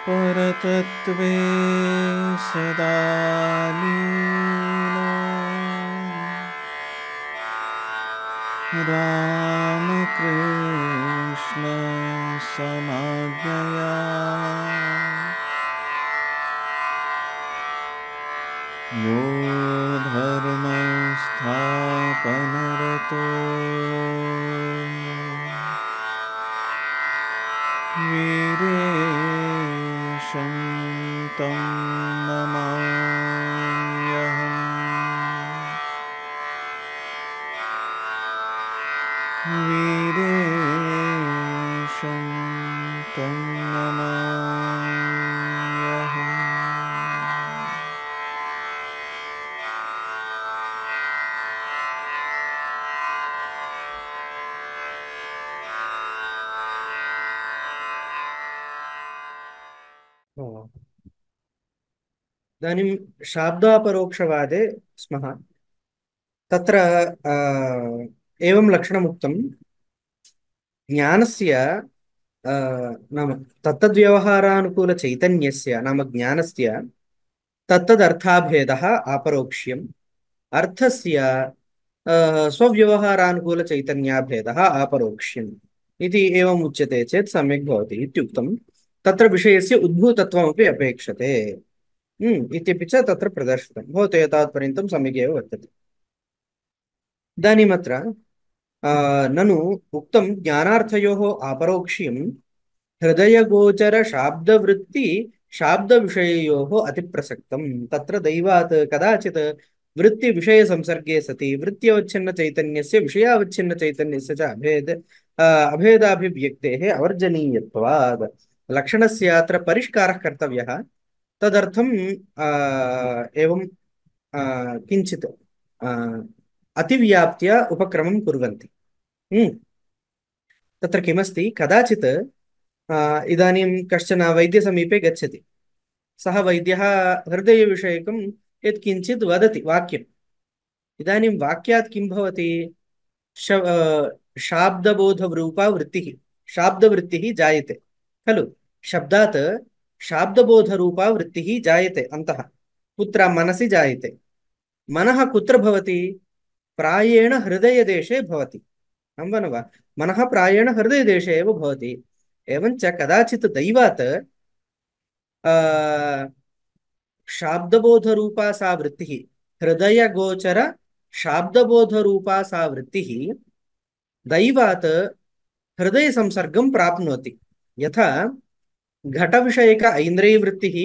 परतत्त्वे सदा लीनो रामकृष्ण समाज्ञया यो धर्मस्थापनरतो वीरेशं तं नमाम्यहम् वीरेशं तं नमाम्यहम्। इदानीं शाब्दापरोक्षवादे स्मः। तत्र एवं लक्षणमुक्तं ज्ञानस्य नाम तत्तद्व्यवहारानुकूलचैतन्यस्य नाम ज्ञानस्य तत्तदर्थाभेदः अपरोक्ष्यम् अर्थस्य स्वव्यवहारानुकूलचैतन्याभेदः अपरोक्ष्यम् इति एवम् उच्यते चेत् सम्यक् भवति इत्युक्तं। तत्र विषयस्य उद्भूतत्वमपि अपेक्षते इत्यपि च तत्र प्रदर्शितं भवतु। एतावत्पर्यन्तं सम्यगेव वर्तते। इदानीमत्र ननु उक्तं ज्ञानार्थयोः अपरोक्ष्यं हृदयगोचरशाब्दवृत्ति शाब्दविषययोः अतिप्रसक्तं। तत्र दैवात् कदाचित् वृत्तिविषयसंसर्गे सति वृत्त्यवच्छिन्नचैतन्यस्य विषयावच्छिन्नचैतन्यस्य च अभेदाभिव्यक्तेः अवर्जनीयत्वात् लक्षणस्य अत्र परिष्कारः कर्तव्यः। तदर्थं एवं किञ्चित् अतिव्याप्त्या उपक्रमं कुर्वन्ति। तत्र किमस्ति, कदाचित् इदानीं कश्चन वैद्यसमीपे गच्छति। सः वैद्यः हृदयविषयकं यत्किञ्चित् वदति वाक्यम्। इदानीं वाक्यात् किं भवति? शाब्दबोधरूपा वृत्तिः, शाब्दवृत्तिः जायते खलु। शब्दात् शाब्दबोधरूपा वृत्तिः जायते अन्तः। कुत्र? मनसि जायते। मनः कुत्र भवति? प्रायेण हृदयदेशे भवति। वा न वा? मनः प्रायेण हृदयदेशे एव भवति। एवञ्च कदाचित् दैवात् शाब्दबोधरूपा सा वृत्तिः, हृदयगोचर शाब्दबोधरूपा सा वृत्तिः दैवात् हृदयसंसर्गं प्राप्नोति। यथा घटविषयक ऐन्द्रियवृत्तिः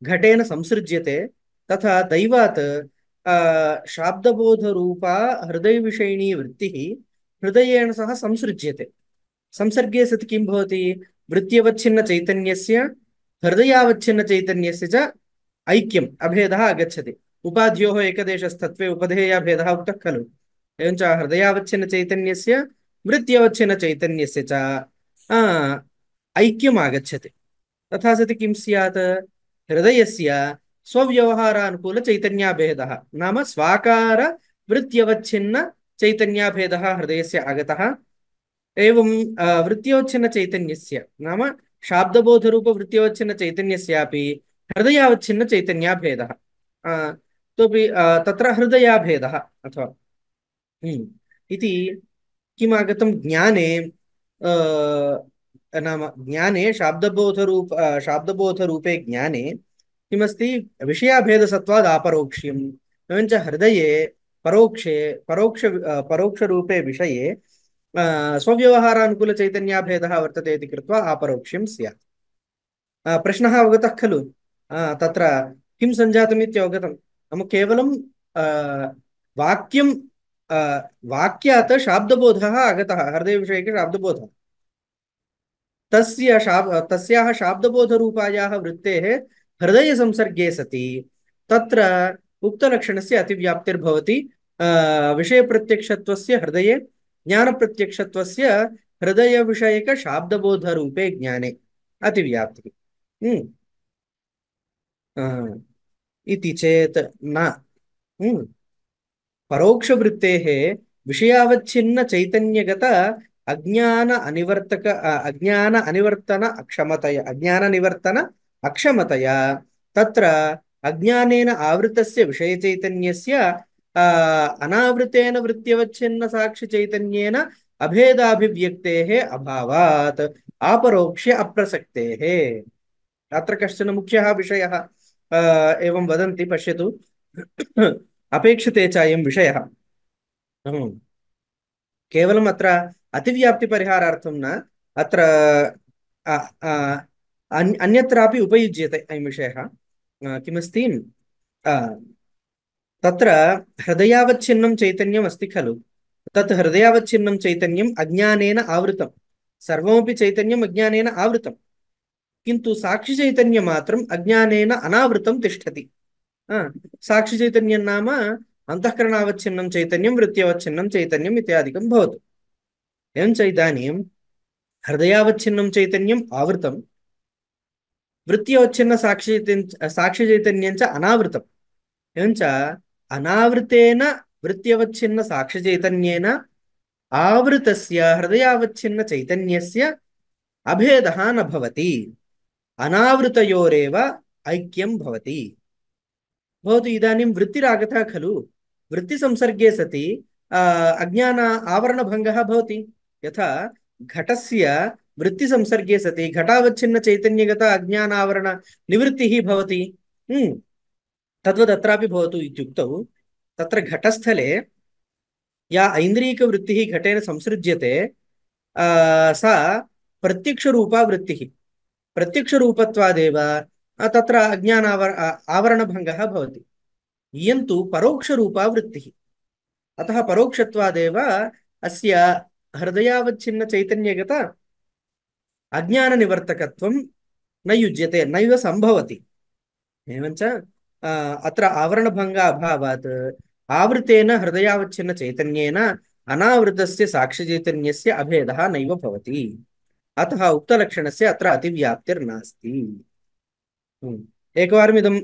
घटेन संसृज्यते, तथा दैवात् शाब्दबोधरूपा हृदयविषयिणी वृत्तिः हृदयेन सह संसृज्यते। संसर्गे सति किं भवति? वृत्त्यवच्छिन्नचैतन्यस्य हृदयावच्छिन्नचैतन्यस्य च ऐक्यम् अभेदः आगच्छति। उपाध्योः एकदेशस्तत्वे उपधेयाभेदः उक्तः खलु। एवञ्च हृदयावच्छिन्नचैतन्यस्य वृत्त्यवच्छिन्नचैतन्यस्य च ऐक्यम् आगच्छति। तथा सति किं स्यात्? हृदयस्य स्वव्यवहारानुकूलचैतन्याभेदः नाम स्वाकार वृत्त्यवच्छिन्न चैतन्याभेदः हृदयस्य आगतः। एवं वृत्त्योच्छिन्न चैतन्यस्य नाम शाब्दबोधरूप वृत्त्योच्छिन्न चैतन्यस्यापि हृदयावच्छिन्न चैतन्याभेदः तोपि तत्र हृदयाभेदः अथवा इति किमागतं ज्ञाने नाम ज्ञाने शाब्दबोधरूपे ज्ञाने किमस्ति? विषयाभेदसत्वाद् अपरोक्ष्यम्। एवञ्च हृदये परोक्षरूपे विषये स्वव्यवहारानुकूलचैतन्याभेदः वर्तते इति कृत्वा अपरोक्ष्यं स्यात्। प्रश्नः अवगतः खलु? तत्र किं सञ्जातमिति अवगतं। नाम केवलं वाक्यं वाक्यात् शाब्दबोधः आगतः, हृदयविषयकशाब्दबोधः। तस्याः शाब्दबोधरूपायाः वृत्तेः हृदयसंसर्गे सति तत्र उक्तलक्षणस्य अतिव्याप्तिर्भवति। विषयप्रत्यक्षत्वस्य हृदये, ज्ञानप्रत्यक्षत्वस्य हृदयविषयकशाब्दबोधरूपे ज्ञाने अतिव्याप्तिः। इति चेत् न परोक्षवृत्तेः विषयावच्छिन्न चैतन्यगत अज्ञान अनिवर्तन अक्षमतया, अज्ञान निवर्तन अक्षमतया तत्र अज्ञानेन आवृतस्य विषयचैतन्यस्य अनावृतेन वृत्त्यवच्छिन्न साक्षिचैतन्येन अभेदाभिव्यक्तेः अभावात् आपरोक्ष्य अप्रसक्तेः। अत्र कश्चन मुख्यः विषयः एवं वदन्ति, पश्यतु। अपेक्षते च अयं विषयः। केवलम् अत्र अतिव्याप्तिपरिहारार्थं न, अत्र अ, अ, अन्यत्रापि उपयुज्यते अयं विषयः। किमस्ति, अ, तत्र हृदयावच्छिन्नं चैतन्यम् अस्ति खलु। तत् हृदयावच्छिन्नं चैतन्यम् अज्ञानेन आवृतं। सर्वमपि चैतन्यम् अज्ञानेन आवृतं, किन्तु साक्षिचैतन्यमात्रम् अज्ञानेन अनावृतं तिष्ठति। साक्षिचैतन्यं नाम अन्तःकरणावच्छिन्नं चैतन्यं, वृत्त्यवच्छिन्नं चैतन्यम् इत्यादिकं भवति। एवं च इदानीं हृदयावच्छिन्नं चैतन्यम् आवृतं, वृत्त्यवच्छिन्न साक्षिचैतन्यं च अनावृतम्। एवं च अनावृतेन वृत्त्यवच्छिन्न साक्षिचैतन्येन आवृतस्य हृदयावच्छिन्न चैतन्यस्य अभेदः न भवति, अनावृतयोरेव ऐक्यं भवति। भवतु इदानीं वृत्तिरागतः खलु। वृत्तिसंसर्गे सति अज्ञान आवरणभङ्गः भवति। यथा घटस्य वृत्तिसंसर्गे सति घटावच्छिन्न चैतन्यगत अज्ञानावरण निवृत्तिः भवति। तद्वदत्रापि भवतु इत्युक्तौ, तत्र घटस्थले या ऐन्द्रियकवृत्तिः घटेन संसृज्यते सा प्रत्यक्षरूपा वृत्तिः। प्रत्यक्षरूपत्वादेव तत्र आवरणभङ्गः भवति। इयं तु परोक्षरूपा वृत्तिः। अतः परोक्षत्वादेव अस्य हृदयावच्छिन्नचैतन्यगत अज्ञाननिवर्तकत्वं न युज्यते, नैव सम्भवति। एवञ्च अत्र आवरणभङ्ग अभावात् आवृतेन हृदयावच्छिन्नचैतन्येन अनावृतस्य साक्षिचैतन्यस्य अभेदः नैव भवति। अतः उक्तलक्षणस्य अत्र अतिव्याप्तिर्नास्ति। एकवारम् इदं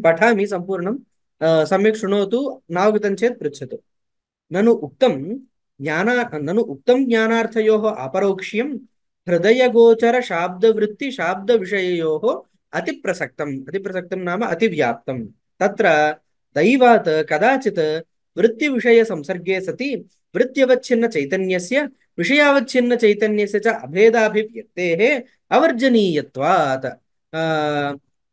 पठामि सम्पूर्णं, सम्यक् शृणोतु। नावगतं चेत् पृच्छतु। ननु उक्तं ज्ञानार्थयोः अपरोक्ष्यं हृदयगोचर शाब्दवृत्ति शाब्दविषययोः अतिप्रसक्तं नाम अतिव्याप्तं। तत्र दैवात् कदाचित् वृत्तिविषयसंसर्गे सति वृत्त्यवच्छिन्न चैतन्यस्य विषयावच्छिन्न चैतन्यस्य च अभेदाभिव्यक्तेः अवर्जनीयत्वात्।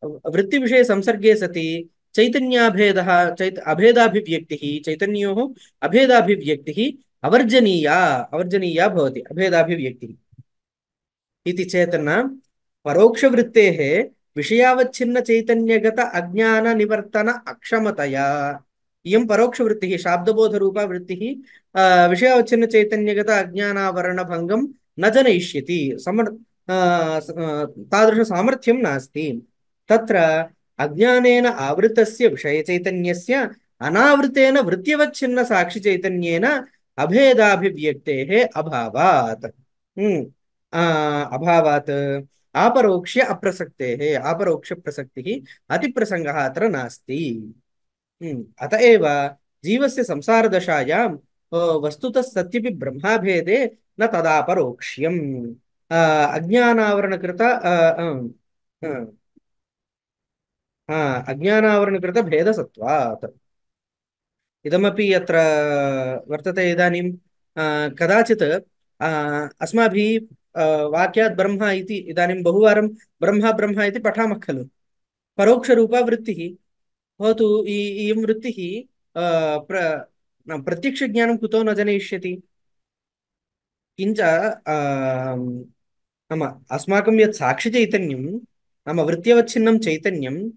वृत्तिविषयसंसर्गे सति चैतन्याभेदः अभेदाभिव्यक्तिः, चैतन्योः अभेदाभिव्यक्तिः अवर्जनीया भवति, अभेदाभिव्यक्तिः इति चेत् न परोक्षवृत्तेः विषयावच्छिन्न चैतन्यगत अज्ञान निवर्तन अक्षमतया। इयं परोक्षवृत्तिः शाब्दबोधरूपा वृत्तिः विषयावच्छिन्न चैतन्यगत अज्ञानावरणभङ्गं न जनयिष्यति। तादृशसामर्थ्यं नास्ति। तत्र अज्ञानेन आवृतस्य विषयचैतन्यस्य अनावृतेन वृत्त्यवच्छिन्न साक्षिचैतन्येन अभेदाभिव्यक्तेः अभावात् अभावात् आपरोक्ष्य अप्रसक्तेः। आपरोक्षप्रसक्तिः अतिप्रसङ्गः अत्र नास्ति। अतएव जीवस्य संसारदशायां वस्तुतः सत्यपि ब्रह्माभेदे न तदापरोक्ष्यम् अज्ञानावरणकृत भेदसत्वात्। इदमपि अत्र वर्तते। इदानीं कदाचित् अस्माभिः वाक्यात् ब्रह्म इति इदानीं बहुवारं ब्रह्म ब्रह्म इति पठामः खलु। परोक्षरूपा वृत्तिः भवतु। इयं वृत्तिः प्रत्यक्षज्ञानं कुतो न जनयिष्यति। किञ्च नाम अस्माकं यत् साक्षिचैतन्यं नाम वृत्त्यवच्छिन्नं चैतन्यं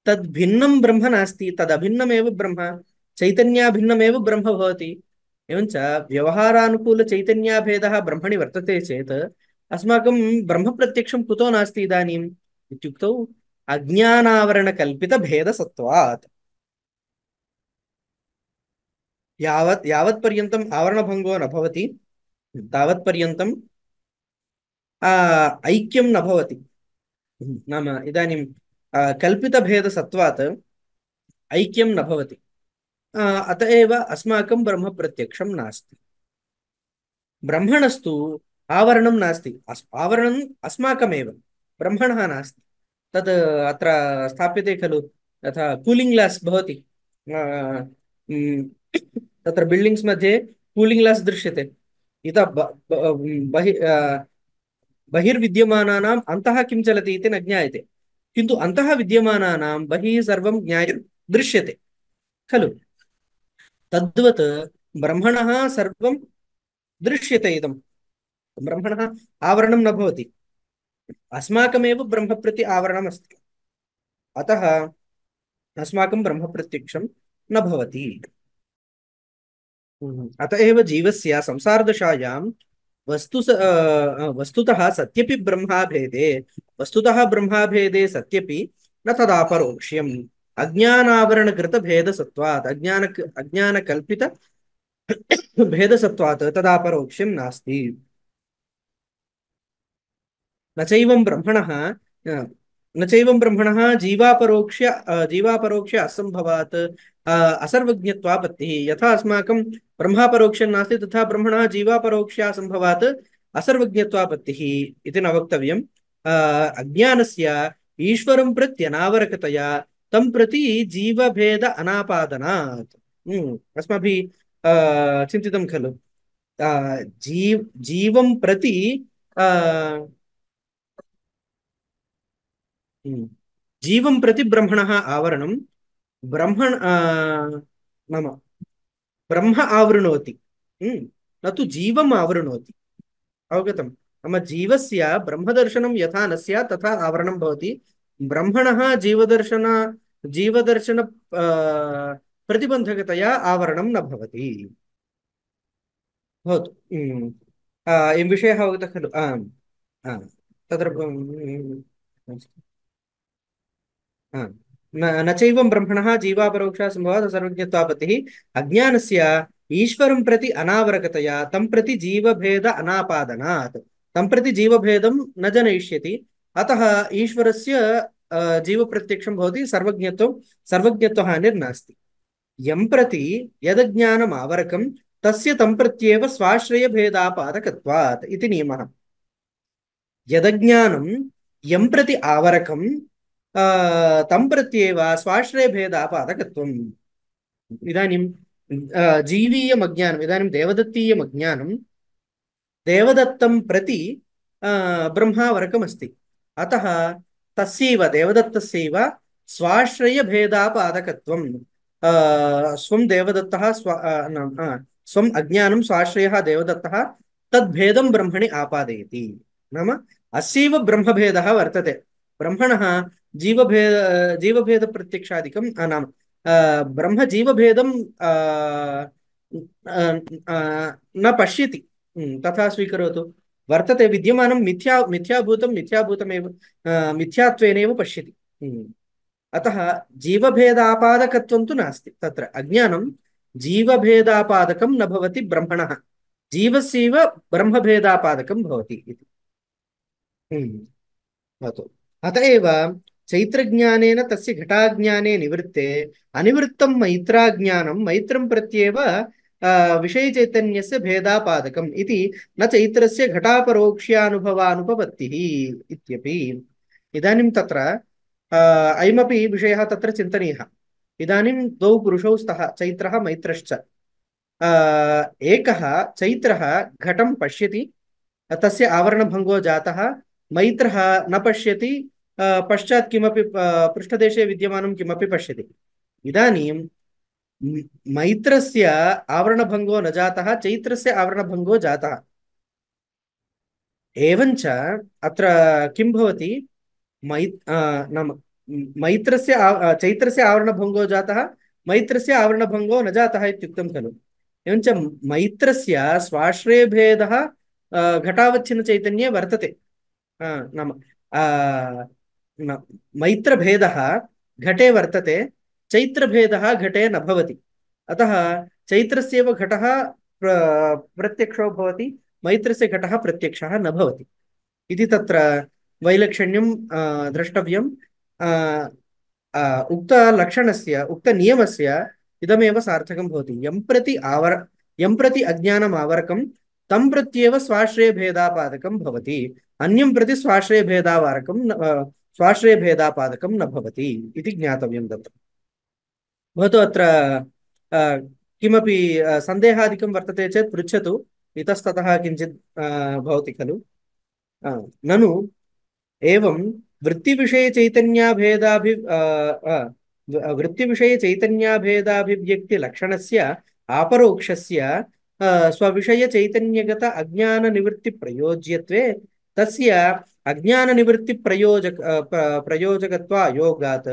तद् भिन्नं ब्रह्म नास्ति, तदभिन्नमेव ब्रह्म, चैतन्याभिन्नमेव ब्रह्म भवति। एवञ्च व्यवहारानुकूलचैतन्याभेदः ब्रह्मणि वर्तते चेत् अस्माकं ब्रह्मप्रत्यक्षं कुतो नास्ति इदानीम् इत्युक्तौ अज्ञानावरणकल्पितभेदसत्वात्। यावत्पर्यन्तम् आवरणभङ्गो न भवति तावत्पर्यन्तम् ऐक्यं न भवति। नाम इदानीं कल्पितभेदसत्वात् ऐक्यं न भवति। अत एव अस्माकं ब्रह्मप्रत्यक्षं नास्ति। ब्रह्मणस्तु आवरणं नास्ति। आवरणम् अस्माकमेव, ब्रह्मणः नास्ति। तद् अत्र स्थाप्यते खलु, यथा कूलिङ्ग् ग्लास् भवति। तत्र बिल्डिङ्ग्स् मध्ये कूलिङ्ग् ग्लास् दृश्यते। इतः बहिर्विद्यमानानाम् अन्तः किं चलति इति न ज्ञायते, किन्तु अन्तः विद्यमानानां बहिः सर्वं दृश्यते खलु। तद्वत् ब्रह्मणः सर्वं दृश्यते। इदं ब्रह्मणः आवरणं न भवति, अस्माकमेव ब्रह्म प्रति आवरणम् अस्ति, अतः अस्माकं ब्रह्म प्रत्यक्षं न भवति। अत एव जीवस्य संसारदशायां वस्तुतः सत्यपि ब्रह्माभेदे, वस्तुतः ब्रह्माभेदे सत्यपि न तदापरोक्ष्यम् अज्ञानावरणकृत भेदसत्वात्, अज्ञानकल्पित भेदसत्वात् तदापरोक्ष्यं नास्ति। न चैवं ब्रह्मणः न चैवं ब्रह्मणः जीवापरोक्ष असम्भवात् असर्वज्ञत्वापत्तिः। यथा अस्माकं ब्रह्मापरोक्षं नास्ति, तथा ब्रह्मणः जीवापरोक्ष असम्भवात् असर्वज्ञत्वापत्तिः इति न वक्तव्यम्। अज्ञानस्य ईश्वरं प्रत्यनावरकतया तं प्रति जीवभेद अनापादनात्। अस्माभिः चिन्तितं खलु, जीवं प्रति जीवं प्रति ब्रह्मणः आवरणं ब्रह्मण नाम ब्रह्म आवृणोति, न तु जीवम् आवृणोति। अवगतं? नाम जीवस्य ब्रह्मदर्शनं यथा न स्यात् तथा आवरणं भवति, ब्रह्मणः जीवदर्शन प्रतिबन्धकतया आवरणं न भवति। भवतु। अयं विषयः अवगतः खलु? आम्। तत्र हा। न चैवं ब्रह्मणः जीवापरोक्षः सम्भवात् सर्वज्ञत्वापत्तिः अज्ञानस्य ईश्वरं प्रति अनावरकतया तं प्रति जीवभेद अनापादनात्। तं प्रति जीवभेदं न जनयिष्यति, अतः ईश्वरस्य जीवप्रत्यक्षं भवति, सर्वज्ञत्वहानिर्नास्ति। यं प्रति यदज्ञानम् आवरकं तस्य तं प्रत्येव स्वाश्रयभेदापादकत्वात् इति नियमः। यदज्ञानं यं प्रति आवरकं तं प्रत्येव स्वाश्रयभेदापादकत्वम्। इदानीं जीवीयम् अज्ञानम्, इदानीं देवदत्तीयम् अज्ञानं देवदत्तं प्रति ब्रह्मावरकमस्ति, अतः तस्यैव देवदत्तस्यैव स्वाश्रयभेदापादकत्वं। स्वं देवदत्तः स्वम् अज्ञानं स्वाश्रयः देवदत्तः तद्भेदं ब्रह्मणि आपादयति। नाम अस्यैव ब्रह्मभेदः वर्तते। ब्रह्मणः जीवभेद प्रत्यक्षादिकं नाम ब्रह्मजीवभेदं न पश्यति, तथा स्वीकरोतु। वर्तते विद्यमानं मिथ्याभूतं मिथ्याभूतमेव मिथ्यात्वेनैव पश्यति। अतः जीवभेदापादकत्वं तु नास्ति। तत्र अज्ञानं जीवभेदापादकं न भवति, ब्रह्मणः जीवस्यैव ब्रह्मभेदापादकं भवति इति। अत एव चैत्रज्ञानेन तस्य घटाज्ञाने निवृत्ते अनिवृत्तं मैत्राज्ञानं मैत्रं प्रत्येव विषयचैतन्यस्य भेदापादकम् इति न चैत्रस्य घटापरोक्ष्यानुभवानुपपत्तिः इत्यपि। इदानीं तत्र अयमपि विषयः तत्र चिन्तनीयः। इदानीं द्वौ पुरुषौ स्तः, चैत्रः मैत्रश्च। एकः चैत्रः घटं पश्यति, तस्य आवरणभङ्गो जातः, मैत्रः न पश्यति, पश्चात् किमपि पृष्ठदेशे विद्यमानं किमपि पश्यति। इदानीं मैत्रस्य आवरणभङ्गो न जातः, चैत्रस्य आवरणभङ्गो जातः। एवञ्च अत्र किं भवति, नाम चैत्रस्य आवरणभङ्गो जातः, मैत्रस्य आवरणभङ्गो न जातः इत्युक्तं खलु। एवञ्च मैत्रस्य स्वाश्रयभेदः घटावच्छिन्नचैतन्ये वर्तते। नाम मैत्रभेदः घटे वर्तते, चैत्रभेदः घटे न भवति। अतः चैत्रस्यैव घटः प्रत्यक्षो भवति, मैत्रस्य घटः प्रत्यक्षः न भवति इति तत्र वैलक्षण्यं द्रष्टव्यं। उक्तलक्षणस्य उक्तनियमस्य इदमेव सार्थकं भवति। यं प्रति अज्ञानम् आवरकं तं प्रत्येव स्वाश्रयभेदापादकं भवति, अन्यं प्रति स्वाश्रयभेदापादकं न भवति इति ज्ञातव्यं तत्र। भवतु अत्र किमपि सन्देहादिकं वर्तते चेत् पृच्छतु, इतस्ततः किञ्चित् भवति खलु। ननु एवं वृत्तिविषये चैतन्याभेदाभि वृत्तिविषये चैतन्याभेदाभिव्यक्तिलक्षणस्य आपरोक्षस्य स्वविषयचैतन्यगत अज्ञाननिवृत्तिप्रयोज्यत्वे तस्य प्रयोजकत्वा अयोगात्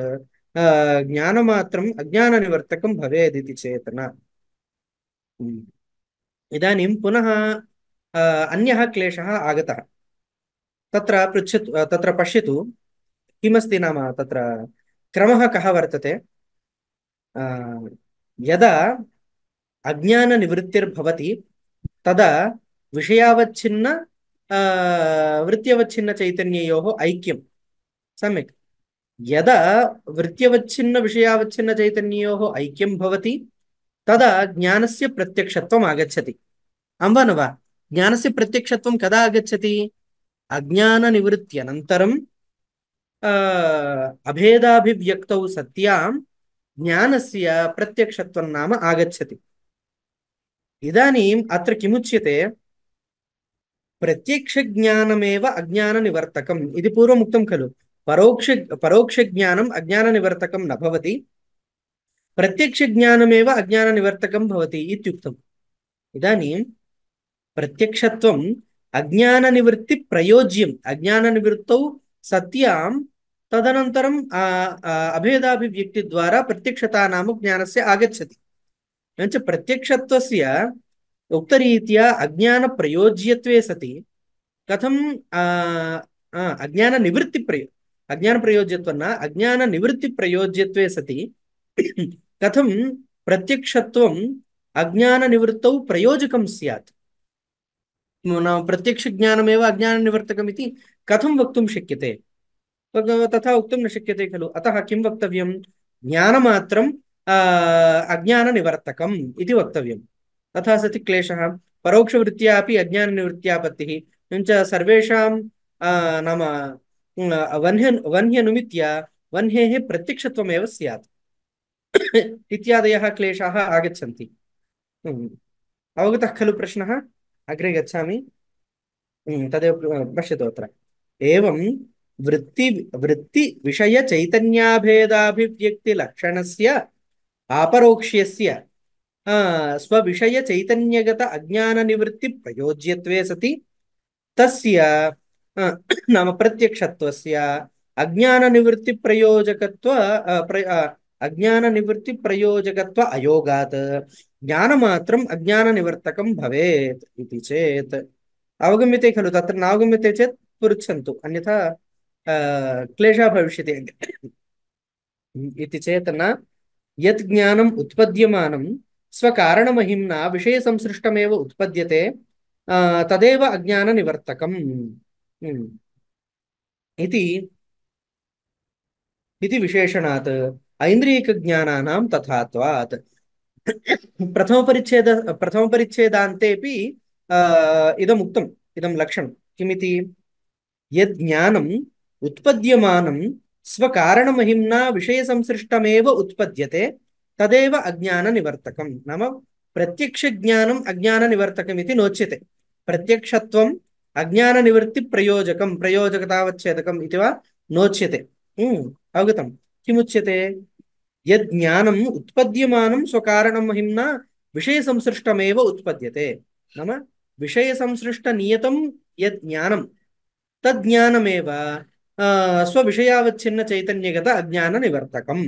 ज्ञानमात्रम् अज्ञाननिवर्तकं भवेदिति चेतना। इदानीं पुनः अन्यः क्लेशः आगतः। तत्र पश्यतु किमस्ति नाम तत्र क्रमः कः वर्तते। यदा अज्ञाननिवृत्तिर्भवति तदा विषयावच्छिन्न वृत्त्यवच्छिन्नचैतन्ययोः ऐक्यं सम्यक्। यदा वृत्त्यवच्छिन्नविषयावच्छिन्नचैतन्ययोः ऐक्यं भवति तदा ज्ञानस्य प्रत्यक्षत्वम् आगच्छति। अम्ब न वा? ज्ञानस्य प्रत्यक्षत्वं कदा आगच्छति? अज्ञाननिवृत्त्यनन्तरं अभेदाभिव्यक्तौ सत्यां ज्ञानस्य प्रत्यक्षत्वं नाम आगच्छति। इदानीम् अत्र किमुच्यते? प्रत्यक्षज्ञानमेव अज्ञाननिवर्तकम् इति पूर्वम् उक्तं खलु। परोक्षज्ञानम् अज्ञाननिवर्तकं न भवति, प्रत्यक्षज्ञानमेव अज्ञाननिवर्तकं भवति इत्युक्तम्। इदानीं प्रत्यक्षत्वम् अज्ञाननिवृत्तिप्रयोज्यम्, अज्ञाननिवृत्तौ सत्यां तदनन्तरम् अभेदाभिव्यक्तिद्वारा प्रत्यक्षता नाम ज्ञानस्य आगच्छति। एवञ्च प्रत्यक्षत्वस्य उक्तरीत्या अज्ञानप्रयोज्यत्वे सति कथं अज्ञानप्रयोज्यत्वं न अज्ञाननिवृत्तिप्रयोज्यत्वे सति कथं प्रत्यक्षत्वम् अज्ञाननिवृत्तौ प्रयोजकं स्यात्? प्रत्यक्षज्ञानमेव अज्ञाननिवर्तकमिति कथं वक्तुं शक्यते? तथा वक्तुं न शक्यते खलु। अतः किं वक्तव्यं? ज्ञानमात्रम् अज्ञाननिवर्तकम् इति वक्तव्यं। तथा सति क्लेशः। परोक्षवृत्त्या अपि अज्ञाननिवृत्त्यापत्तिः एवञ्च सर्वेषां नाम वह्न्यनुमित्य वह्नेः प्रत्यक्षत्वमेव स्यात् इत्यादयः क्लेशाः आगच्छन्ति। अवगतः खलु प्रश्नः? अग्रे गच्छामि। तदेव पश्यतु अत्र। एवं वृत्तिविषयचैतन्याभेदाभिव्यक्तिलक्षणस्य आपरोक्ष्यस्य स्वविषयचैतन्यगत अज्ञाननिवृत्तिप्रयोज्यत्वे सति तस्य नाम प्रत्यक्षत्वस्य अज्ञाननिवृत्तिप्रयोजकत्व अयोगात् ज्ञानमात्रम् अज्ञाननिवर्तकं भवेत् इति चेत् अवगम्यते खलु। तत्र नावगम्यते चेत् पृच्छन्तु, अन्यथा क्लेशः भविष्यति इति चेत् न यत् ज्ञानम् उत्पद्यमानं स्वकारणमहिम्ना विषयसंसृष्टमेव उत्पद्यते तदेव अज्ञाननिवर्तकम् इति विशेषणात् ऐन्द्रियकज्ञानानां तथात्वात्। प्रथमपरिच्छेदान्तेऽपि इदम् उक्तम्, इदं लक्षणं किमिति? यद् ज्ञानम् उत्पद्यमानं स्वकारणमहिम्ना विषयसंसृष्टमेव उत्पद्यते तदेव अज्ञाननिवर्तकं। नाम प्रत्यक्षज्ञानम् अज्ञाननिवर्तकमिति नोच्यते। प्रत्यक्षत्वम् अज्ञाननिवृत्तिप्रयोजकं, प्रयोजकतावच्छेदकम् इति वा नोच्यते। अवगतं? किमुच्यते? यद् ज्ञानम् उत्पद्यमानं स्वकारणमहिम्ना विषयसंसृष्टमेव उत्पद्यते। नाम विषयसंसृष्टनियतं यद् ज्ञानं तज्ज्ञानमेव स्वविषयावच्छिन्नचैतन्यगत अज्ञाननिवर्तकम्।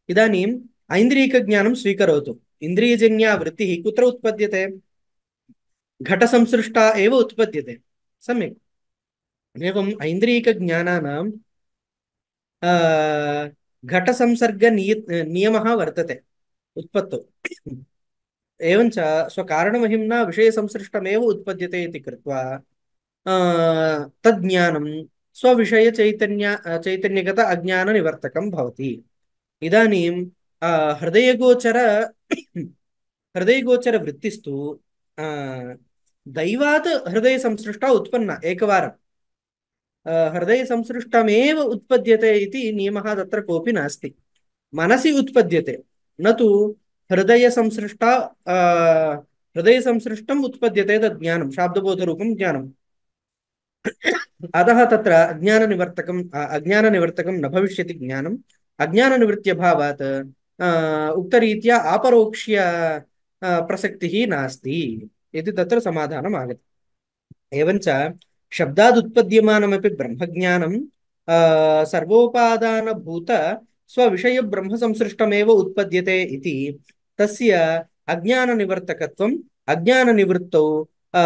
इदानीम् ऐन्द्रियकज्ञानं स्वीकरोतु। इन्द्रियजन्या वृत्तिः कुत्र उत्पद्यते? घटसंसृष्टा एव उत्पद्यते। सम्यक्। एवम् ऐन्द्रियकज्ञानानां घटसंसर्गनियमः वर्तते उत्पत्तौ। एवञ्च स्वकारणमहिम्ना विषयसंसृष्टमेव उत्पद्यते इति कृत्वा तज्ज्ञानं चैतन्यगत अज्ञाननिवर्तकं भवति। इदानीं हृदयगोचरवृत्तिस्तु दैवात् हृदयसंसृष्टा उत्पन्ना एकवारं। हृदयसंसृष्टमेव उत्पद्यते इति नियमः तत्र कोऽपि नास्ति। मनसि उत्पद्यते, न तु हृदयसंसृष्टा हृदयसंसृष्टम् उत्पद्यते तद् ज्ञानं, शाब्दबोधरूपं ज्ञानम्। अतः तत्र अज्ञाननिवर्तकं न भविष्यति ज्ञानम्। अज्ञाननिवृत्त्यभावात् उक्तरीत्या आपरोक्ष्य प्रसक्तिः नास्ति इति तत्र समाधानम् आगतम्। एवञ्च शब्दादुत्पद्यमानमपि ब्रह्मज्ञानं सर्वोपादानभूत स्वविषयब्रह्मसंसृष्टमेव उत्पद्यते इति तस्य अज्ञाननिवर्तकत्वम् अज्ञाननिवृत्तौ अ,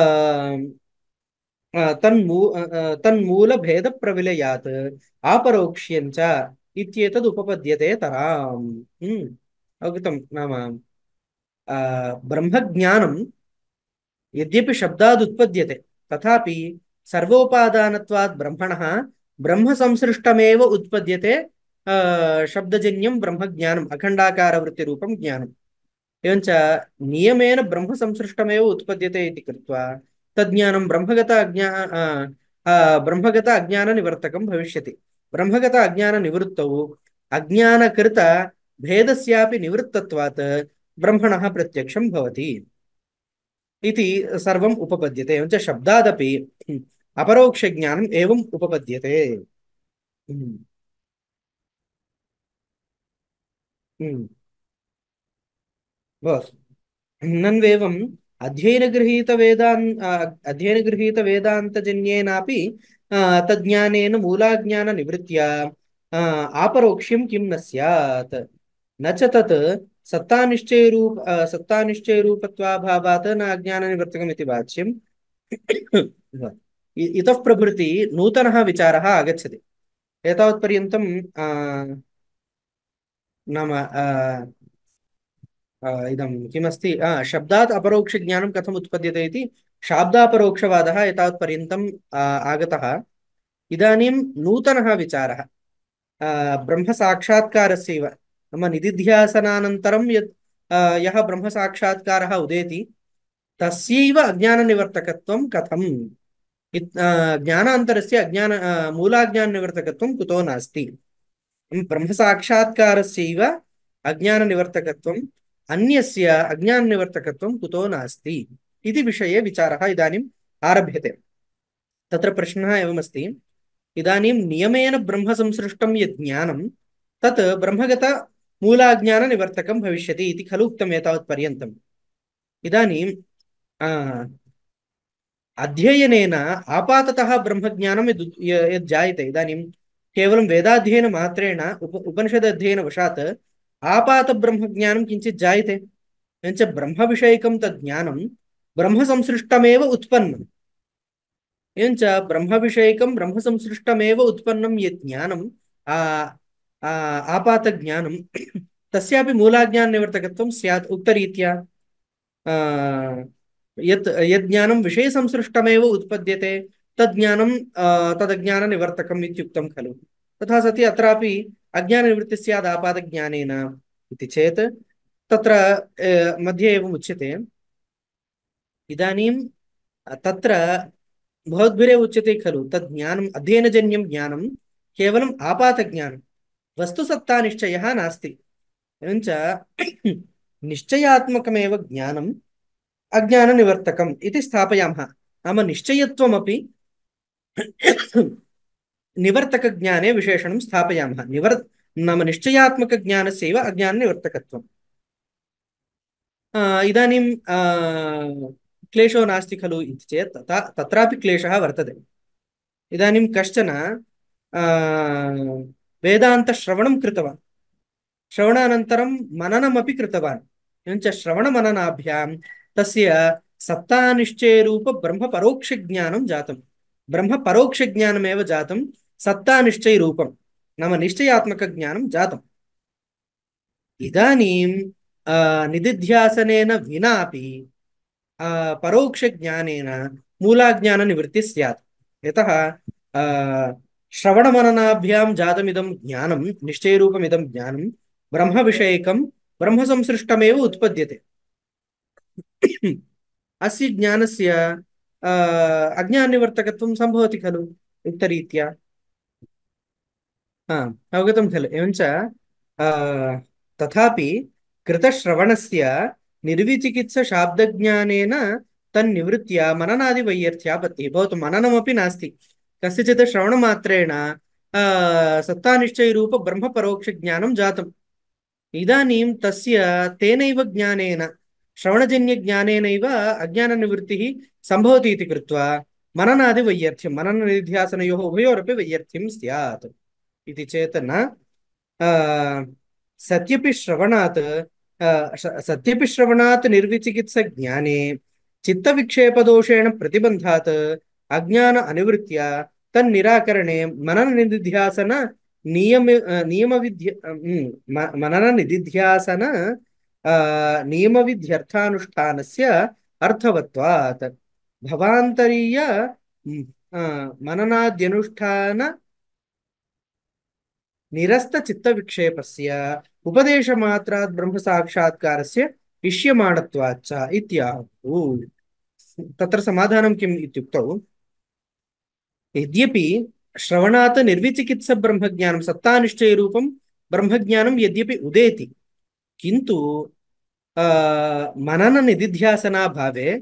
तन्मूलभेदप्रविलयात् आपरोक्ष्यञ्च इत्येतद् उपपद्यते तराम्। अवगतं नाम ब्रह्मज्ञानं यद्यपि शब्दाद् उत्पद्यते तथापि सर्वोपादानत्वात् ब्रह्मणः ब्रह्मसंसृष्टमेव उत्पद्यते शब्दजन्यं ब्रह्मज्ञानम् अखण्डाकारवृत्तिरूपं ज्ञानम्। एवञ्च नियमेन ब्रह्मसंसृष्टमेव उत्पद्यते इति कृत्वा तज्ज्ञानं ब्रह्मगत अज्ञाननिवर्तकं भविष्यति। ब्रह्मगत अज्ञाननिवृत्तौ अज्ञानकृत भेदस्यापि निवृत्तत्वात् ब्रह्मणः प्रत्यक्षं भवति इति सर्वम् उपपद्यते। एवञ्च शब्दादपि अपरोक्षज्ञानम् एवम् उपपद्यते। हम्म, हम्म, बस् नन्वेवम् अध्ययनगृहीतवेदान्तजन्येनापि तज्ज्ञानेन मूलाज्ञाननिवृत्त्या आपरोक्ष्यं किं न स्यात्। न च तत् सत्तानिश्चयरूपत्वाभावात् न अज्ञाननिवर्तकमिति वाच्यम्। इतः प्रभृति नूतनः विचारः आगच्छति। एतावत्पर्यन्तं नाम इदं किमस्ति शब्दात् अपरोक्षज्ञानं कथम् उत्पद्यते इति शाब्दापरोक्षवादः एतावत्पर्यन्तम् आगतः। इदानीं नूतनः विचारः ब्रह्मसाक्षात्कारस्यैव नाम निदिध्यासनानन्तरं यः ब्रह्मसाक्षात्कारः उदेति तस्यैव अज्ञाननिवर्तकत्वं कथम् ज्ञानान्तरस्य मूलाज्ञाननिवर्तकत्वं कुतो नास्ति। ब्रह्मसाक्षात्कारस्यैव अज्ञाननिवर्तकत्वम् अन्यस्य अज्ञाननिवर्तकत्वं कुतो नास्ति इति विषये विचारः इदानीम् आरभ्यते। तत्र प्रश्नः एवमस्ति, इदानीं नियमेन ब्रह्मसंसृष्टं यत् ज्ञानं तत् ब्रह्मगत मूलाज्ञाननिवर्तकं भविष्यति इति खलु उक्तम् एतावत्पर्यन्तम्। इदानीं अध्ययनेन आपाततः ब्रह्मज्ञानं यद् जायते, इदानीं केवलं वेदाध्ययनमात्रेण उपनिषदध्ययनवशात् आपातब्रह्मज्ञानं किञ्चित् जायते। एवञ्च ब्रह्मविषयकं तद् ज्ञानं ब्रह्मसंसृष्टमेव उत्पन्नम्। एवञ्च ब्रह्मविषयकं ब्रह्मसंसृष्टमेव उत्पन्नं यत् ज्ञानं आपातज्ञानं तस्यापि मूलाज्ञाननिवर्तकत्वं स्यात् उक्तरीत्या। यत् यज्ञानं विषयसंसृष्टमेव उत्पद्यते तज्ज्ञानं तदज्ञाननिवर्तकम् इत्युक्तं खलु। तथा सति अत्रापि अज्ञाननिवृत्तिः स्यात् आपादज्ञानेन इति चेत् तत्र मध्ये एवम् उच्यते। इदानीं तत्र भवद्भिरेव उच्यते खलु तद् ज्ञानम् अध्ययनजन्यं ज्ञानं केवलम् आपातज्ञानं, वस्तुसत्तानिश्चयः नास्ति। एवञ्च निश्चयात्मकमेव ज्ञानं अज्ञाननिवर्तकम् इति स्थापयामः। नाम निश्चयत्वमपि निवर्तकज्ञाने विशेषणं स्थापयामः। नाम निश्चयात्मकज्ञानस्यैव अज्ञाननिवर्तकत्वम्। इदानीं क्लेशो नास्ति खलु इति चेत् तत्रापि क्लेशः वर्तते। इदानीं कश्चन वेदान्तश्रवणं कृतवान्, श्रवणानन्तरं मननमपि कृतवान्। एवञ्च श्रवणमननाभ्यां तस्य सत्तानिश्चयरूप ब्रह्मपरोक्षज्ञानं जातं। ब्रह्मपरोक्षज्ञानमेव जातं, सत्तानिश्चयरूपं नाम निश्चयात्मकज्ञानं जातम्। इदानीं निदिध्यासनेन विनापि परोक्षज्ञानेन मूलाज्ञाननिवृत्तिः स्यात्। यतः श्रवणमननाभ्यां जातमिदं ज्ञानं निश्चयरूपमिदं ज्ञानं ब्रह्मविषयकं ब्रह्मसंसृष्टमेव उत्पद्यते। अस्य ज्ञानस्य अज्ञाननिवर्तकत्वं सम्भवति खलु। युक्तरीत्या हा अवगतं खलु एवञ्च तथापि कृतश्रवणस्य निर्विचिकित्सशाब्दज्ञानेन तन्निवृत्त्या मननादिवैयर्थ्यापत्तिः भवतु मननमपि नास्ति कस्यचित् श्रवणमात्रेण सत्तानिश्चयरूपब्रह्मपरोक्षज्ञानं जातम् इदानीं तस्य तेनैव ज्ञानेन श्रवणजन्यज्ञानेनैव अज्ञाननिवृत्तिः सम्भवति इति कृत्वा मननादिवैयर्थ्यं मनननिध्यासनयोः उभयोरपि वैयर्थ्यं स्यात् इति चेत् न सत्यपि श्रवणात् सत्यपि श्रवणात् निर्विचिकित्सज्ञाने चित्तविक्षेपदोषेण प्रतिबन्धात् अज्ञान अनिवृत्त्या तन्निराकरणे मनननिधिध्यासन नियमविध्य मनननिधिध्यासन नियमविध्यर्थानुष्ठानस्य अर्थवत्वात् भवान्तरीय मननाद्यनुष्ठान निरस्त चित्त विक्षेपस्य उपदेशमात्रात् ब्रह्म साक्षात्कारस्य इष्यमाणत्वाच्च इत्याहुः तत्र समाधानं किम् इत्युक्तौ यद्यपि श्रवणात् निर्विचिकित्स ब्रह्मज्ञानं सत्तानिश्चयरूपं ब्रह्मज्ञानं यद्यपि उदेति किन्तु मनन निदिध्यासनाभावे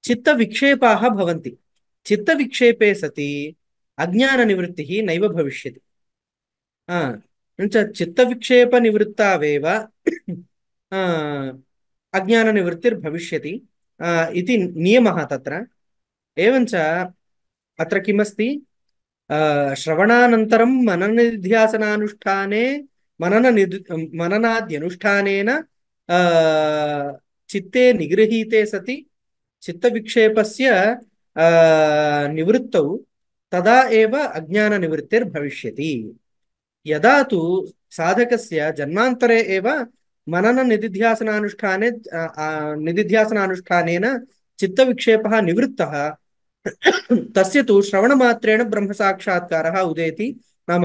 चित्तविक्षेपाः भवन्ति चित्तविक्षेपे सति अज्ञाननिवृत्तिः नैव भविष्यति चित्तविक्षेपनिवृत्तावेव अज्ञाननिवृत्तिर्भविष्यति इति नियमः तत्र एवञ्च अत्र किमस्ति श्रवणानन्तरं मनननिध्यासनानुष्ठाने मननाद्यनुष्ठानेन चित्ते निगृहीते सति चित्तविक्षेपस्य निवृत्तौ तदा एव अज्ञाननिवृत्तिर्भविष्यति यदा तु साधकस्य जन्मान्तरे एव मनन निदिध्यासनानुष्ठाने निदिध्यासनानुष्ठानेन चित्तविक्षेपः निवृत्तः तस्य तु श्रवणमात्रेण ब्रह्मसाक्षात्कारः उदेति नाम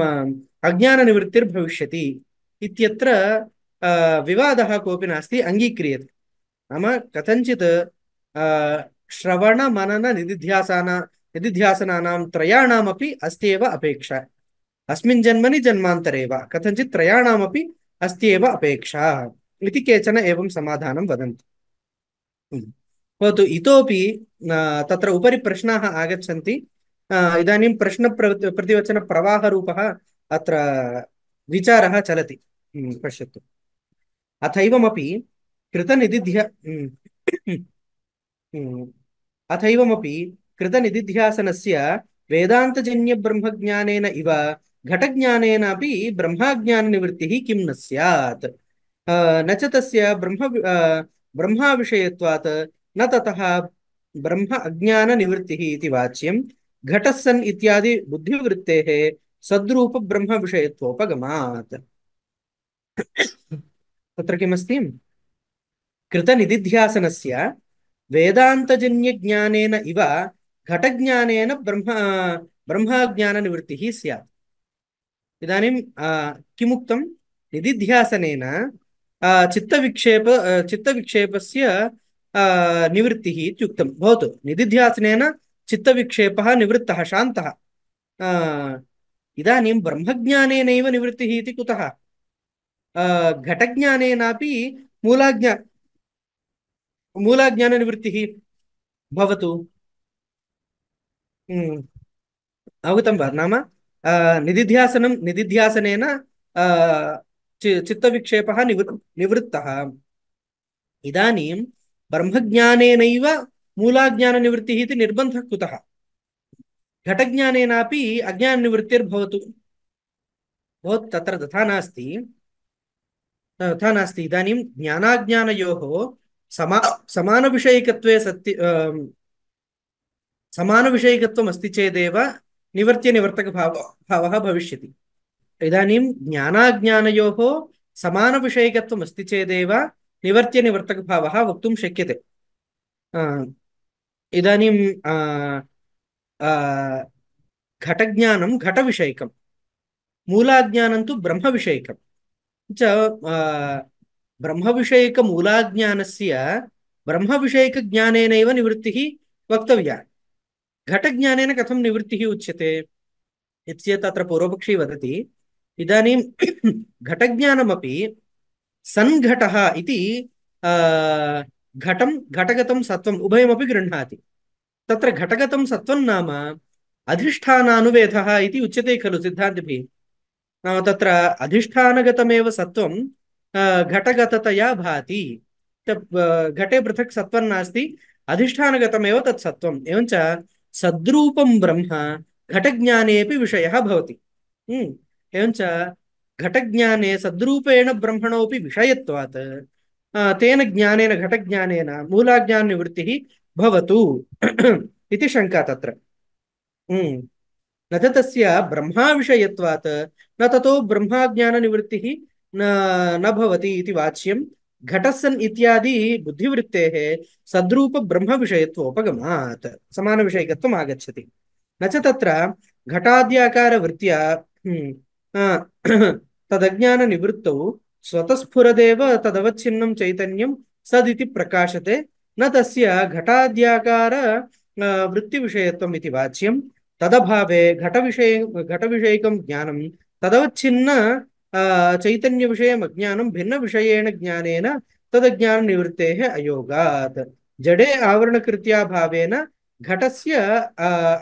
अज्ञाननिवृत्तिर्भविष्यति इत्यत्र विवादः कोऽपि नास्ति अङ्गीक्रियते नाम कथञ्चित् श्रवणमनन निदिध्यासनानां त्रयाणामपि अस्त्येव अपेक्षा अस्मिन् जन्मनि जन्मान्तरे वा कथञ्चित् त्रयाणामपि अस्त्येव अपेक्षा इति केचन एवं समाधानं वदन्ति भवतु इतोपि तत्र उपरि प्रश्नाः आगच्छन्ति इदानीं प्रश्नप्रतिवचनप्रवाहरूपः अत्र विचारः चलति पश्यतु अथैवमपि कृतनिदिध्य अथैवमपि कृतनिदिध्यासनस्य वेदान्तजन्यब्रह्मज्ञानेन इव घटज्ञानेनापि ब्रह्माज्ञाननिवृत्तिः किं न स्यात् न च तस्य ब्रह्माविषयत्वात् न ततः ब्रह्म अज्ञाननिवृत्तिः इति वाच्यं घटः सन् इत्यादि बुद्धिवृत्तेः सद्रूप ब्रह्मविषयत्वोपगमात् तत्र किमस्ति कृतनिदिध्यासनस्य वेदान्तजन्यज्ञानेन इव घटज्ञानेन ब्रह्माज्ञाननिवृत्तिः स्यात् इदानीं किमुक्तं निदिध्यासनेन चित्तविक्षेपस्य निवृत्तिः इत्युक्तं भवतु निदिध्यासनेन चित्तविक्षेपः निवृत्तः शान्तः इदानीं ब्रह्मज्ञानेनैव निवृत्तिः इति कुतः घटज्ञानेनापि मूलाज्ञाननिवृत्तिः भवतु अवगतं वा नाम निदिध्यासनेन चित्तविक्षेपः निवृत्तः इदानीं ब्रह्मज्ञानेनैव मूलाज्ञाननिवृत्तिः इति निर्बन्धः कुतः घटज्ञानेनापि अज्ञाननिवृत्तिर्भवतु भवत् तत्र तथा नास्ति इदानीं ज्ञानाज्ञानयोः समानविषयिकत्वे समानविषयिकत्वम् अस्ति चेदेव निवर्त्यनिवर्तकभावः भविष्यति इदानीं ज्ञानाज्ञानयोः समानविषयिकत्वम् अस्ति चेदेव निवर्त्यनिवर्तकभावः वक्तुं शक्यते इदानीं घटज्ञानं घटविषयकं मूलाज्ञानं तु ब्रह्मविषयकं च ब्रह्मविषयकमूलाज्ञानस्य ब्रह्मविषयकज्ञानेनैव निवृत्तिः वक्तव्या घटज्ञानेन कथं निवृत्तिः उच्यते इत्येतत् अत्र पूर्वपक्षी वदति इदानीं घटज्ञानमपि सन्घटः इति घटं घटगतं सत्त्वम् उभयमपि गृह्णाति तत्र घटगतं सत्त्वं नाम अधिष्ठानानुवेदः इति उच्यते खलु सिद्धान्तिभिः नाम तत्र अधिष्ठानगतमेव सत्त्वं घटगततया भाति घटे पृथक् सत्त्वं नास्ति अधिष्ठानगतमेव तत् सत्त्वम् एवञ्च सद्रूपं ब्रह्म घटज्ञानेऽपि विषयः भवति एवञ्च घटज्ञाने सद्रूपेण ब्रह्मणोऽपि विषयत्वात् तेन ज्ञानेन घटज्ञानेन मूलाज्ञाननिवृत्तिः भवतु इति शङ्का तत्र न च तस्य ब्रह्माविषयत्वात् न ततो ब्रह्माज्ञाननिवृत्तिः न न भवति इति वाच्यं घटस्सन् इत्यादि बुद्धिवृत्तेः सद्रूपब्रह्मविषयत्वोपगमात् समानविषयकत्वम् आगच्छति न च तत्र घटाद्याकारवृत्त्या तदज्ञाननिवृत्तौ स्वतस्फुरदेव तदवच्छिन्नं चैतन्यं सदिति प्रकाशते न तस्य घटाद्याकार वृत्तिविषयत्वम् इति वाच्यं तदभावे घटविषयकं ज्ञानं तदवच्छिन्न चैतन्यविषयम् अज्ञानं भिन्नविषयेण ज्ञानेन तदज्ञाननिवृत्तेः अयोगात् जडे आवरणकृत्या भावेन घटस्य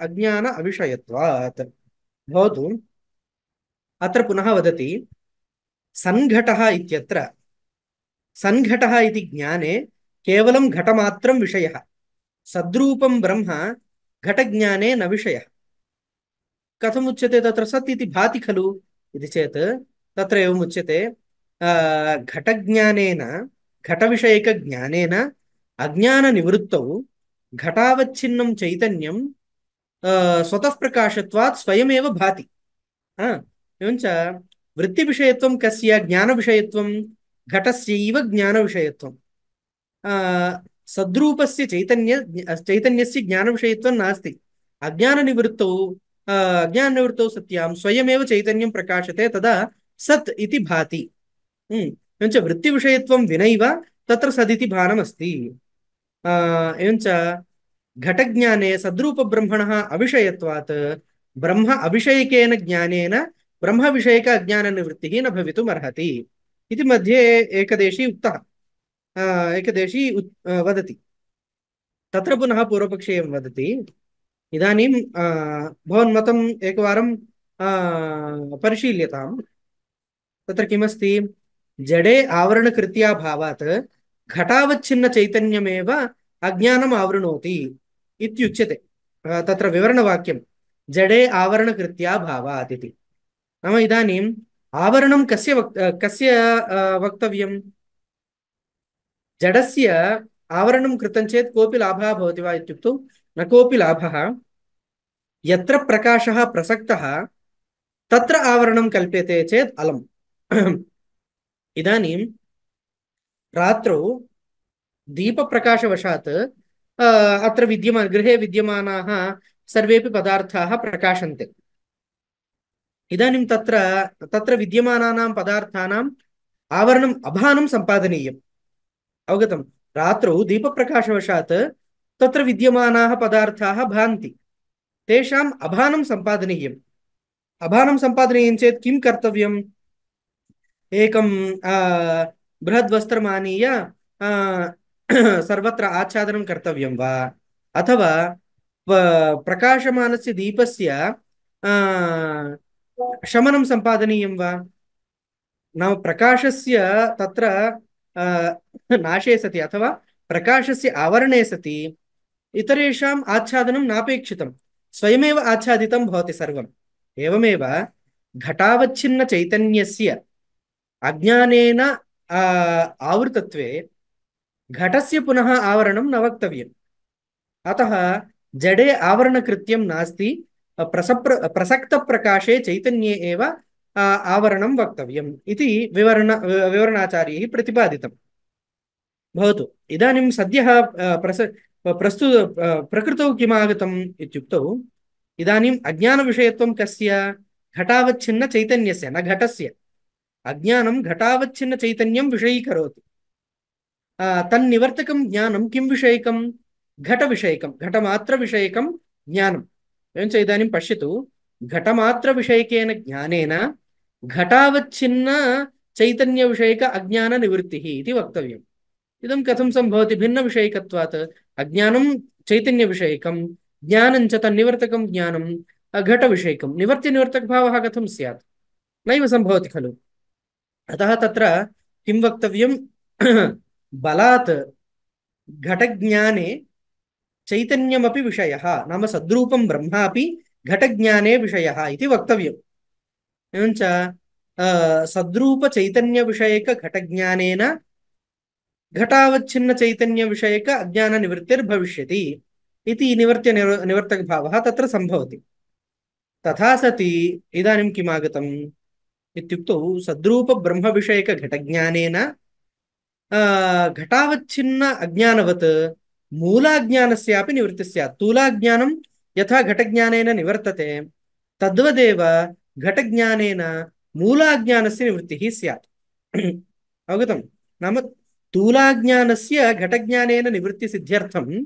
अज्ञान अविषयत्वात् भवतु अत्र पुनः वदति सन्घटः इत्यत्र सन्घटः इति ज्ञाने केवलं घटमात्रं विषयः सद्रूपं ब्रह्म घटज्ञाने न विषयः कथमुच्यते तत्र सत् इति भाति खलु इति चेत् तत्र एवम् उच्यते घटज्ञानेन घटविषयकज्ञानेन अज्ञाननिवृत्तौ घटावच्छिन्नं चैतन्यं स्वतः प्रकाशत्वात् स्वयमेव भाति एवञ्च वृत्तिविषयत्वं कस्य ज्ञानविषयत्वं घटस्यैव ज्ञानविषयत्वं सद्रूपस्य चैतन्यस्य ज्ञानविषयत्वं नास्ति अज्ञाननिवृत्तौ अज्ञाननिवृत्तौ सत्यां स्वयमेव चैतन्यं प्रकाशते तदा सत् इति भाति एवञ्च वृत्तिविषयत्वं विनैव तत्र सदिति भानमस्ति एवञ्च घटज्ञाने सद्रूपब्रह्मणः अविषयत्वात् ब्रह्म अविषयकेन ज्ञानेन ब्रह्मविषयक अज्ञाननिवृत्तिः न भवितुमर्हति इति मध्ये एकदेशी उक्तः एकदेशी वदति तत्र पुनः पूर्वपक्षे एवं वदति इदानीं भवन्मतम् एकवारं परिशील्यताम् तत्र किमस्ति जडे आवरणकृत्या भावात् घटावच्छिन्नचैतन्यमेव अज्ञानम् आवृणोति इत्युच्यते तत्र विवरणवाक्यं जडे आवरणकृत्या भावात् इति नाम इदानीम् आवरणं कस्य वक्तव्यं जडस्य आवरणं कृतं चेत् कोऽपि लाभः भवति वा इत्युक्तौ न कोऽपि लाभः यत्र प्रकाशः प्रसक्तः तत्र आवरणं कल्प्यते चेत् अलम् इदानीं रात्रौ दीपप्रकाशवशात् अत्र गृहे विद्यमानाः सर्वेपि पदार्थाः प्रकाशन्ते इदानीं तत्र विद्यमानानां पदार्थानाम् आवरणम् अभानं सम्पादनीयम् अवगतं रात्रौ दीपप्रकाशवशात् तत्र विद्यमानाः पदार्थाः भान्ति तेषाम् अभानं सम्पादनीयम् अभानं सम्पादनीयं चेत् किं कर्तव्यम् एकं बृहद्वस्त्रमानीय सर्वत्र आच्छादनं कर्तव्यं वा अथवा प्रकाशमानस्य दीपस्य शमनं सम्पादनीयं वा नाम प्रकाशस्य तत्र नाशे सति अथवा प्रकाशस्य आवरणे सति इतरेषाम् आच्छादनं नापेक्षितं स्वयमेव आच्छादितं भवति सर्वम् एवमेव घटावच्छिन्नचैतन्यस्य अज्ञानेन आवृतत्वे घटस्य पुनः आवरणं न वक्तव्यम् अतः जडे आवरणकृत्यं नास्ति प्रसक्तप्रकाशे चैतन्ये एव आवरणं वक्तव्यम् इति विवरणाचार्यैः प्रतिपादितं भवतु इदानीं सद्यः प्रकृतौ किमागतम् इत्युक्तौ इदानीम् अज्ञानविषयत्वं कस्य घटावच्छिन्नचैतन्यस्य न घटस्य अज्ञानं घटावच्छिन्नचैतन्यं विषयीकरोति तन्निवर्तकं ज्ञानं किं विषयकं घटविषयकं घटमात्रविषयकं ज्ञानम् एवञ्च इदानीं पश्यतु घटमात्रविषयकेन ज्ञानेन घटावच्छिन्न चैतन्यविषयक अज्ञाननिवृत्तिः इति वक्तव्यम्। इदं कथं सम्भवति? भिन्नविषयकत्वात् अज्ञानं चैतन्यविषयकं, ज्ञानं च तन्निवर्तकं ज्ञानं घटविषयकं, निवर्त्यनिवर्तकभावः कथं स्यात्? नैव सम्भवति खलु। अतः तत्र किं वक्तव्यं? बलात् घटज्ञाने चैतन्यमपि विषयः, नाम सद्रूपं ब्रह्मापि घटज्ञाने विषयः इति वक्तव्यम्। एवञ्च सद्रूपचैतन्यविषयकघटज्ञानेन घटावच्छिन्न चैतन्यविषयक अज्ञाननिवृत्तिर्भविष्यति इति निवर्तकभावः तत्र सम्भवति। तथा सति इदानीं किमागतम् इत्युक्तौ सद्रूपब्रह्मविषयकघटज्ञानेन घटावच्छिन्न अज्ञानवत् मूलाज्ञानस्यापि निवृत्तिः स्यात्। स्थूलाज्ञानं यथा घटज्ञानेन निवर्तते तद्वदेव घटज्ञानेन मूलाज्ञानस्य निवृत्तिः स्यात्। अवगतं? नाम स्थूलाज्ञानस्य घटज्ञानेन निवृत्तिसिद्ध्यर्थं